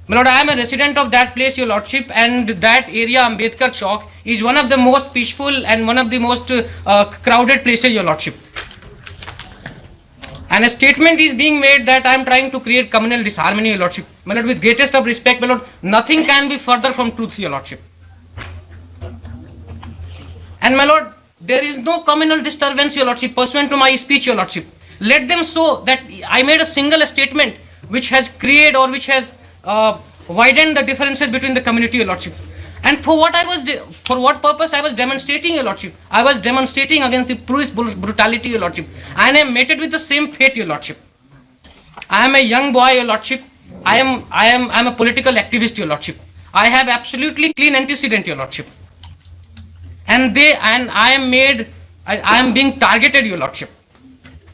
My lord, I am a resident of that place, your lordship, and that area, Ambedkar Chowk, is one of the most peaceful and one of the most crowded places, your lordship. And a statement is being made that I am trying to create communal disharmony, your lordship. My lord, with greatest of respect, my lord, nothing can be further from truth, your lordship. And my lord, there is no communal disturbance, your lordship, pursuant to my speech, your lordship. Let them show that I made a single statement which has created or which has widened the differences between the community, your lordship. And for what purpose I was demonstrating, your lordship? I was demonstrating against the police brutality, your lordship. I am mated with the same fate, your lordship. I am a young boy, your lordship. I am a political activist, your lordship. I have absolutely clean antecedent, your lordship. And I am being targeted, your lordship.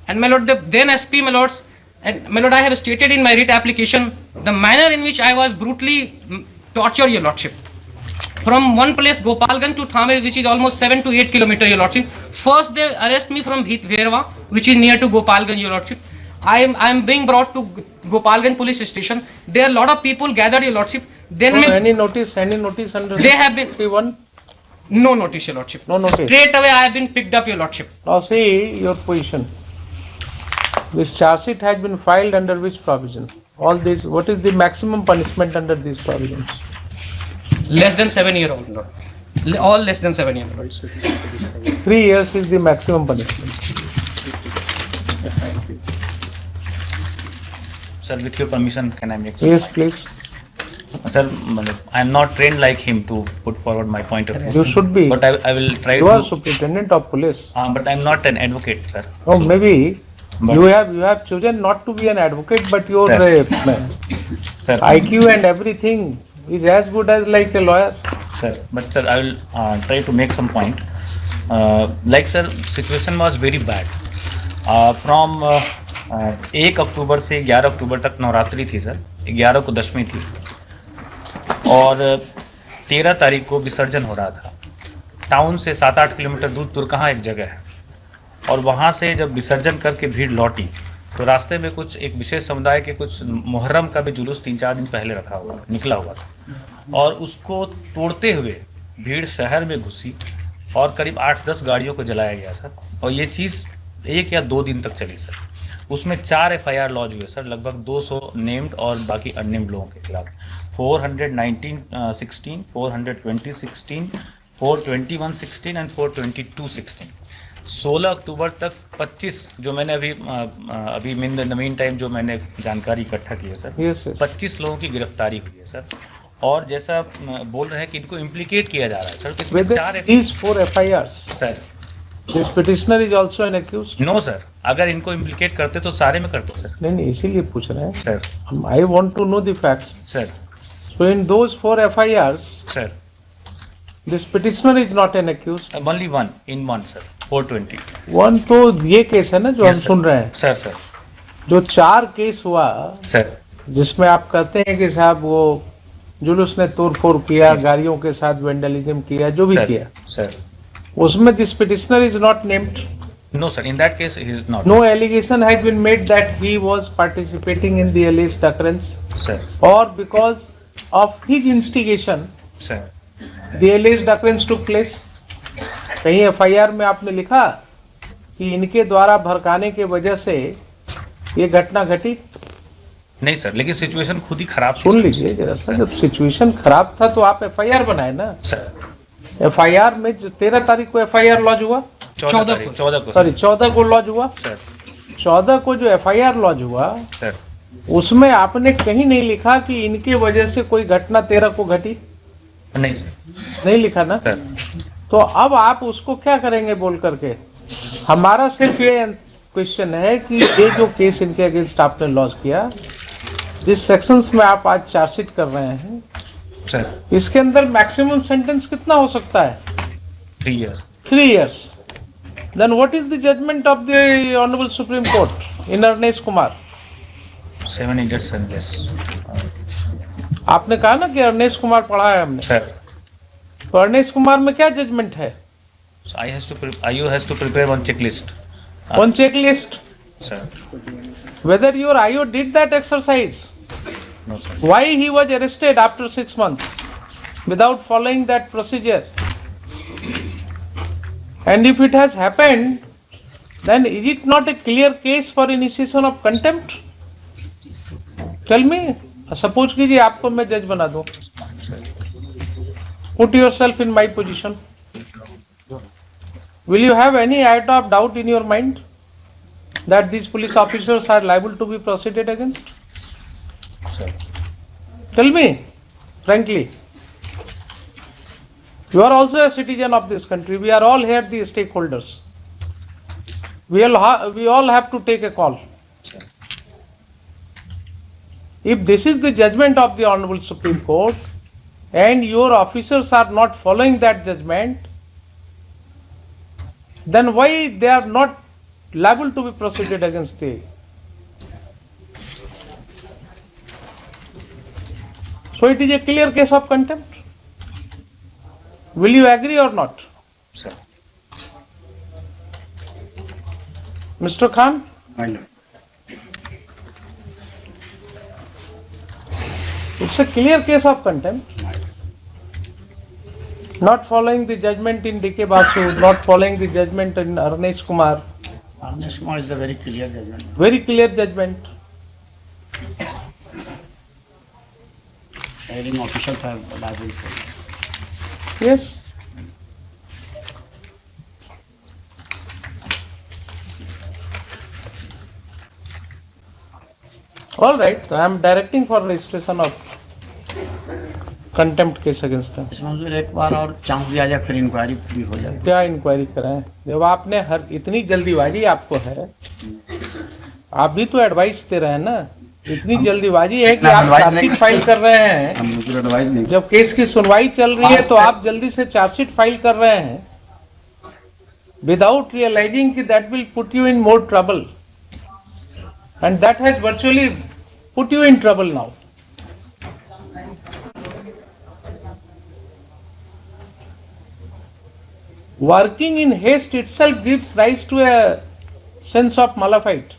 And my lord, the then SP, my lords, and my lord, I have stated in my writ application the manner in which I was brutally tortured, your lordship. From one place, Gopalganj to Thame, which is almost 7 to 8 kilometers, your lordship. First, they arrest me from Bhitverwa, which is near to Gopalganj, your lordship. I am being brought to Gopalganj police station. There are a lot of people gathered, your lordship. Then any notice under? They have been. No notice, your lordship. No notice. Straight away, I have been picked up, your lordship. Now see your position. This charge sheet has been filed under which provision? All this. What is the maximum punishment under these provisions? Less than 7 years old, Lord. All less than 7 years old. 3 years is the maximum punishment. Sir, with your permission, can I make some Yes, point? please. Sir, I am not trained like him to put forward my point of view. You should be. But I will try You are to. superintendent of police. But I'm not an advocate, sir. Oh, So- maybe but- you have chosen not to be an advocate, but your Sir, IQ and everything is as good as like a lawyer. Sir, but sir, I will try to make some point. Like sir, situation was very bad. From 1 अक्टूबर से 11 अक्टूबर तक नवरात्रि थी sir, 11 को दशमी थी और 13 तारीख को विसर्जन हो रहा था। टाउन से 7-8 किलोमीटर दूर तुरकहाँ एक जगह है और वहाँ से जब विसर्जन करके भीड़ लौटी तो रास्ते में कुछ एक विशेष समुदाय के कुछ मुहर्रम का भी जुलूस 3-4 दिन पहले निकला हुआ था और उसको तोड़ते हुए भीड़ शहर में घुसी और करीब 8-10 गाड़ियों को जलाया गया सर और ये चीज़ 1 या 2 दिन तक चली सर। उसमें 4 FIR लॉन्च हुए सर, लगभग 200 नेम्ड और बाकी अननेम्ड लोगों के खिलाफ 419-16, 420-16, 421-16 एंड 422-16। 16 अक्टूबर तक 25 जो मैंने अभी इन द मीन टाइम जो मैंने जानकारी इकट्ठा की है सर, Yes, yes. 25 लोगों की गिरफ्तारी हुई है सर और जैसा बोल रहे हैं कि इनको इम्प्लीकेट किया जा रहा है सर, तो इसमें Whether 4 these 4 FIRs, sir this petitioner is also an accused. No sir, अगर इनको इम्प्लीकेट करते तो सारे में करते सर। नहीं, इसीलिए पूछ रहे हैं। Sir I want to know the facts. Sir So in those 4 FIRs, sir this petitioner is not an accused. Only one in one sir 420। One तो ये केस है ना जो हम Yes, sir. सुन रहे हैं, सर सर जो 4 केस हुआ सर जिसमें आप कहते हैं कि साहब वो जुलूस ने तोड़फोड़ किया, गाड़ियों के साथ वेंडलिज्म किया, जो भी किया, सर उसमें this petitioner is not named. No sir, in that case he is not. No allegation has been made that he was participating in the alleged occurrence sir or because of his instigation sir the alleged occurrence took place. कहीं FIR में आपने लिखा कि इनके द्वारा भड़काने के वजह से ये घटना घटी? नहीं सर, लेकिन सिचुएशन खुद ही खराब थी सुन सर। लीजिए जरा सा, जब सिचुएशन खराब था तो आप FIR बनाए ना। सर FIR में 13 तारीख को FIR लॉन्च हुआ, 14 को सॉरी 14 को लॉन्च हुआ। सर 14 को जो FIR लॉन्च हुआ सर उसमें आपने कहीं नहीं लिखा कि इनके वजह से कोई घटना 13 को घटी, नहीं सर नहीं लिखा ना। सर तो अब आप उसको क्या करेंगे बोल करके? हमारा सिर्फ ये क्वेश्चन है कि ये जो केस इनके अगेंस्ट आपने लॉन्च किया, जिस सेक्शंस में आप आज चार्जशीट कर रहे हैं, सर इसके अंदर मैक्सिमम सेंटेंस कितना हो सकता है? 3 years। 3 years. Then what is the judgment of the Honorable Supreme Court in Arnesh Kumar? 7 years and less। आपने कहा ना कि अरनेश कुमार पढ़ा है हमने, सर तो अरनेश कुमार में क्या जजमेंट है? IU has to prepare one checklist। On checklist, sir whether your IO did that exercise, no sir why he was arrested after 6 months without following that procedure, and if it has happened, then is it not a clear case for initiation of contempt? Tell me, suppose कीजिए आपको मैं जज बना दूं, put yourself in my position, will you have any iota of doubt in your mind that these police officers are liable to be proceeded against? Sir Tell me, frankly. You are also a citizen of this country. We are all here, the stakeholders. We all have to take a call. If this is the judgment of the Honorable Supreme Court and your officers are not following that judgment, then why they are not liable to be proceeded against the? So it is a clear case of contempt. Will you agree or not? Sir Mr. Khan? My lord. It's a clear case of contempt. Not following the judgment in D.K. Basu, not following the judgment in Arnesh Kumar. Arnesh Kumar is a very clear judgment. Very clear judgment. Hearing officials are liable for it. Yes. All right, I am directing for registration of contempt case against them. इसमें मुझे एक बार और chance दिया जाए, फिर inquiry पूरी हो जाए। क्या इंक्वायरी कराएं? जब आपने हर इतनी जल्दीबाजी आपको है, आप भी तो एडवाइस दे रहे हैं ना, इतनी जल्दीबाजी है कि आप चार्जशीट फाइल कर रहे हैं। हम मुझे एडवाइस नहीं। जब केस की सुनवाई चल रही है तो आप जल्दी से चार्जशीट फाइल कर रहे हैं विदाउट रियलाइजिंग कि that will put you in more trouble, and that has virtually put you in trouble now. Working in haste itself gives rise to a sense of malafide.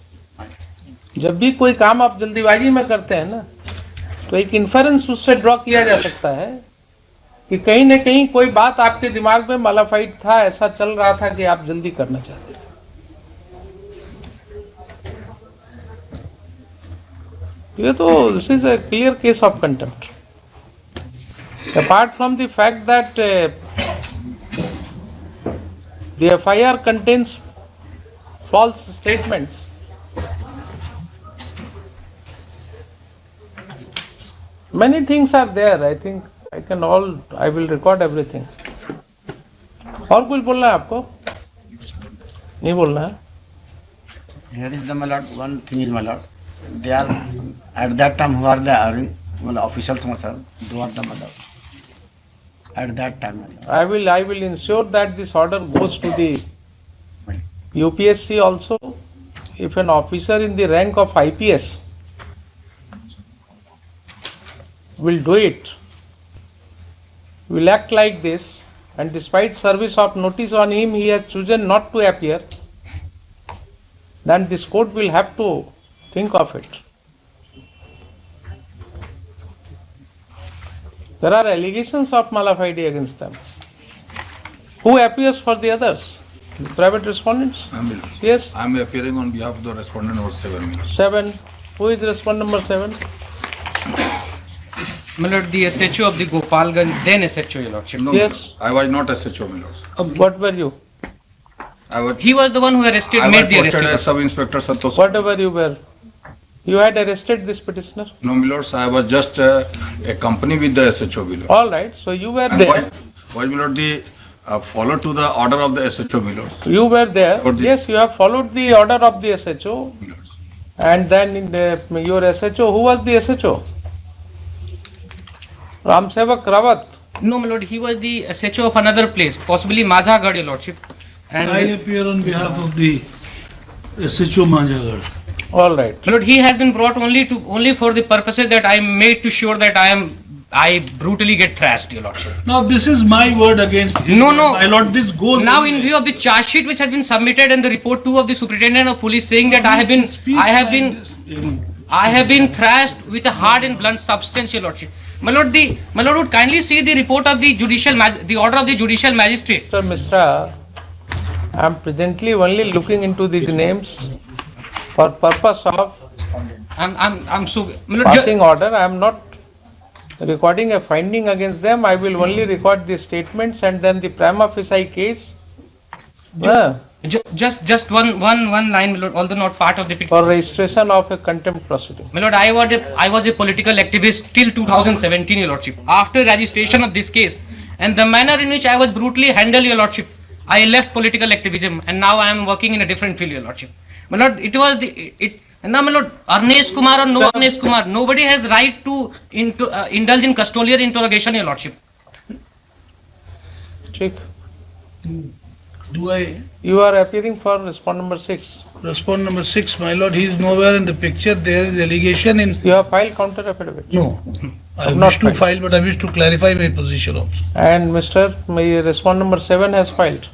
जब भी कोई काम आप जल्दीबाजी में करते हैं ना, तो एक इन्फरेंस उससे ड्रॉ किया जा सकता है कि कहीं न कहीं कोई बात आपके दिमाग में malafide था, ऐसा चल रहा था कि आप जल्दी करना चाहते थे। ये तो this is a clear case of contempt. Apart from the fact that the FIR contains false statements, many things are there. I think I will record everything. और कुछ बोलना है आपको? नहीं बोलना है? Here is the, my lord, one thing is, my lord, they are at that time who are the officials, my sir, who are the, my lord, at that time, my lord. I will ensure that this order goes to the UPSC also. If an officer in the rank of IPS will do it, will act like this, and despite service of notice on him, he has chosen not to appear, then this court will have to think of it. There are allegations of malafide against them. Who appears for the others? The private respondents? Yes. I am appearing on behalf of the respondent number 7. 7. Who is respondent number 7? My lord, the SHO of the Gopalganj, then SHO, your lordship. No, Yes. I was not SHO, my lord. What were you? He was the one who arrested, I made the was posted arrest. as Sub-Inspector Santosh. Whatever you were. You had arrested this petitioner? No, my lords, I was just a company with the SHO, my lord. All right. So you were And there. why, my lord, the follow to the order of the SHO, my lords. You were there. For the- Yes, you have followed the order of the SHO. My lords. And then in your SHO, who was the SHO? Ram Sevak Rawat. No, my lord, he was the SHO of another place, possibly Mazhagad, your lordship. And I appear on behalf of the SHO Manjagad. All right. my lord, he has been brought only for the purposes that I am made to sure that I brutally get thrashed, your lordship. Now this is my word against his No, word. no. My lord, this goes. Now, in view of the charge sheet which has been submitted and the report 2 of the superintendent of police saying that I have been thrashed with a hard and blunt substance, your lordship. My lord, would kindly see the report of the the order of the judicial magistrate. Mr. Mishra, I am presently only looking into these names for purpose of I'm so, my lord, passing order. I am not recording a finding against them. I will only record the statements and then the prima facie case. just one line, my lord, although not part of the picture. For registration of a contempt proceeding. My lord, I was a political activist till 2017, your lordship. After registration of this case and the manner in which I was brutally handled, your lordship, I left political activism and now I am working in a different field, your lordship. My lord, and now, my lord, Arnesh Kumar or no Arnesh Kumar, nobody has right to indulge in custodial interrogation, your lordship. Check. Do I You are appearing for respondent number 6. respond number 6, my lord? He is nowhere in the picture. There is allegation in. You have filed counter affidavit. No. I Not wish to filed. file, but I wish to clarify my position also. And Mr. Respondent number 7 has filed.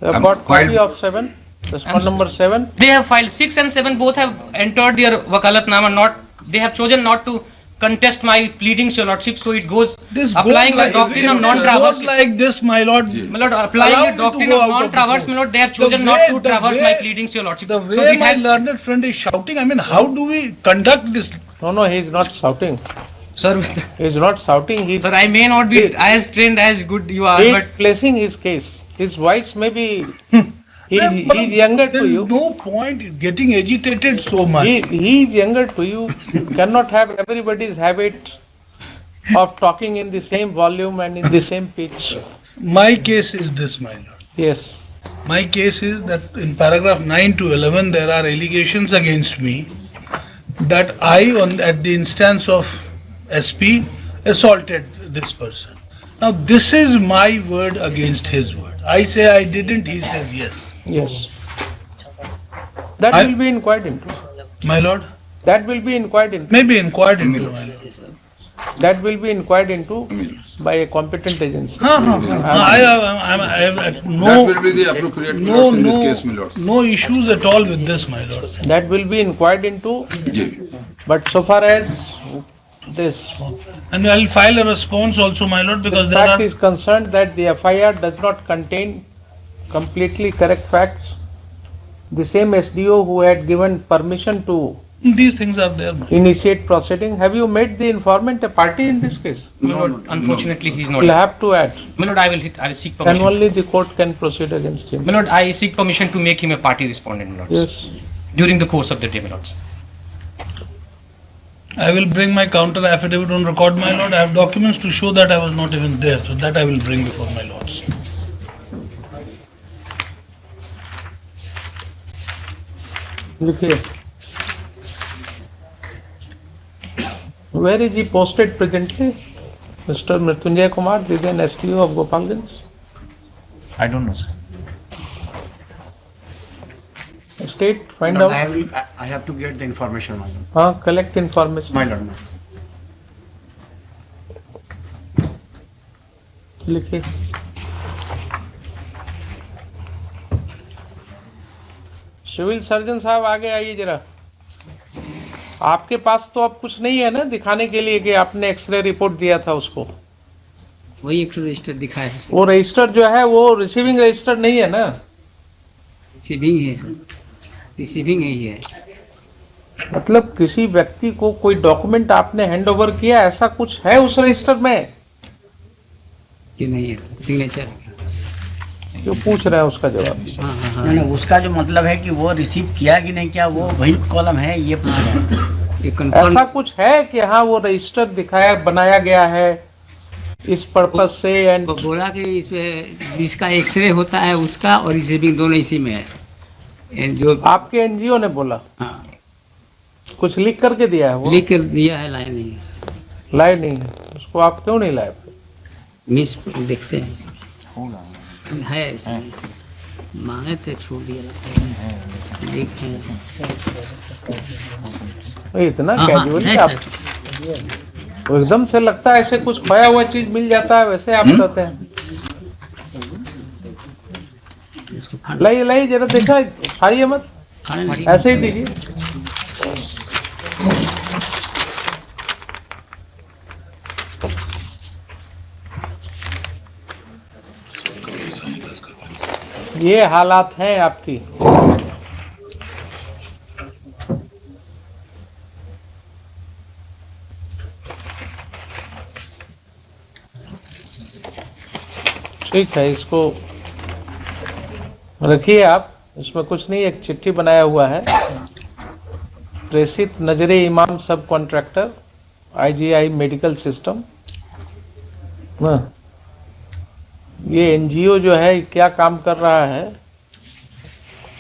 You have I'm got copy filed. of 7. Respondent number 7. They have filed 6 and 7, both have entered their wakalatnama, they have chosen not to contest my pleadings, your lordship, so it goes This applying goes the doctrine of this non-traverse. goes like this, my lord. My lord, applying Allow the me to doctrine go of out of the non-traverse, court. my lord, they have The chosen way- not to the traverse way- my pleadings, your lordship. The So way it my has, learned friend is shouting, I mean, how do we conduct this? No, he is not shouting. sir, He is not shouting. He is sir, I may not be as trained as good you are, but placing his case. His voice may be He's younger There to is you. no point getting agitated so much. He is younger to you. Cannot have everybody's habit of talking in the same volume and in the same pitch. My case is this, my lord. Yes. My case is that in paragraph 9 to 11 there are allegations against me that I, at the instance of SP, assaulted this person. Now this is my word against his word. I say I didn't, he says yes. Yes. That I- will be inquired into. My lord, That will be inquired into. maybe inquired into, my lord. That will be inquired into by a competent agency. I have That no, will be the appropriate no, lords in this no, case, my lord. no issues at all with this, my lord. That will be inquired into. Ji. But so far as this And I'll file a response also, my lord, because there fact are, is concerned that the FIR does not contain completely correct facts. The same SDO who had given permission to these things are there, my lord. initiate proceeding, have you made the informant a party in this case? My lord, unfortunately, he is not. You'll have to add, My lord, I will seek and permission. only the court can proceed against him. My lord, I seek permission to make him a party respondent, my lords. Yes. During the course of the day, my lords. I will bring my counter affidavit on record, my lord. I have documents to show that I was not even there, so that I will bring before my lords. लिखिए. Where is he posted presently? Mr. Mrityunjay Kumar, the then SPO of Gopalganj? I don't know, sir. State, find Lord, out. I have to get the information, my lord. Collect information. My lord, लिखिए. Civil surgeon साहब आगे आइए जरा. आपके पास तो अब कुछ नहीं है ना दिखाने के लिए कि आपने एक्सरे रिपोर्ट दिया था उसको. वही एक रजिस्टर दिखा है, वो रजिस्टर जो है वो रिसीविंग रजिस्टर नहीं है ना. रिसीविंग है सर, रिसीविंग ही है। मतलब किसी व्यक्ति को कोई डॉक्यूमेंट आपने हैंड ओवर किया, ऐसा कुछ है उस रजिस्टर में? कि नहीं है सिग्नेचर। जो पूछ रहे हैं उसका जवाब. हाँ हाँ हाँ, नहीं, उसका जो मतलब है कि वो रिसीव किया कि नहीं किया, वो वही कॉलम है, ये पूछ रहे हैं। ये कंफर्म ऐसा कुछ है कि हाँ वो रजिस्टर दिखाया बनाया गया है इस पर्पस से एंड वो बोला कि इसमें जिसका एक्सरे होता है उसका और रिसीविंग दोनों इसी में है। ये जो आपके एनजीओ ने बोला हाँ, कुछ लिख करके दिया है वो? लिख कर दिया है, लाइन नहीं है। लाए नहीं है, उसको आप क्यों नहीं लाए? मिस देखते हैं होगा। है इसमें, मांगे थे छोड़ दिया लगता है, लिखे इतना हाँ, कैजुअली है आप सर। तो एकदम से लगता है ऐसे कुछ खोया हुआ चीज मिल जाता है वैसे आप कहते हैं. इसको फाड़ लाइए लाइए जरा, देखा फाड़िए मत, फाड़े नहीं। ऐसे ही दीजिए. ये हालात हैं आपकी. ठीक है, इसको रखिए आप, इसमें कुछ नहीं, एक चिट्ठी बनाया हुआ है. प्रेषित नजरे इमाम सब कॉन्ट्रैक्टर आईजीआई मेडिकल सिस्टम. ये एनजीओ जो है क्या काम कर रहा है,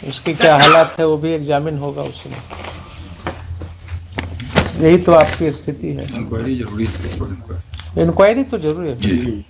उसकी क्या हालात है वो भी एग्जामिन होगा उसमें. यही तो आपकी स्थिति है. इंक्वायरी जरूरी है. इंक्वायरी तो जरूरी है. जी.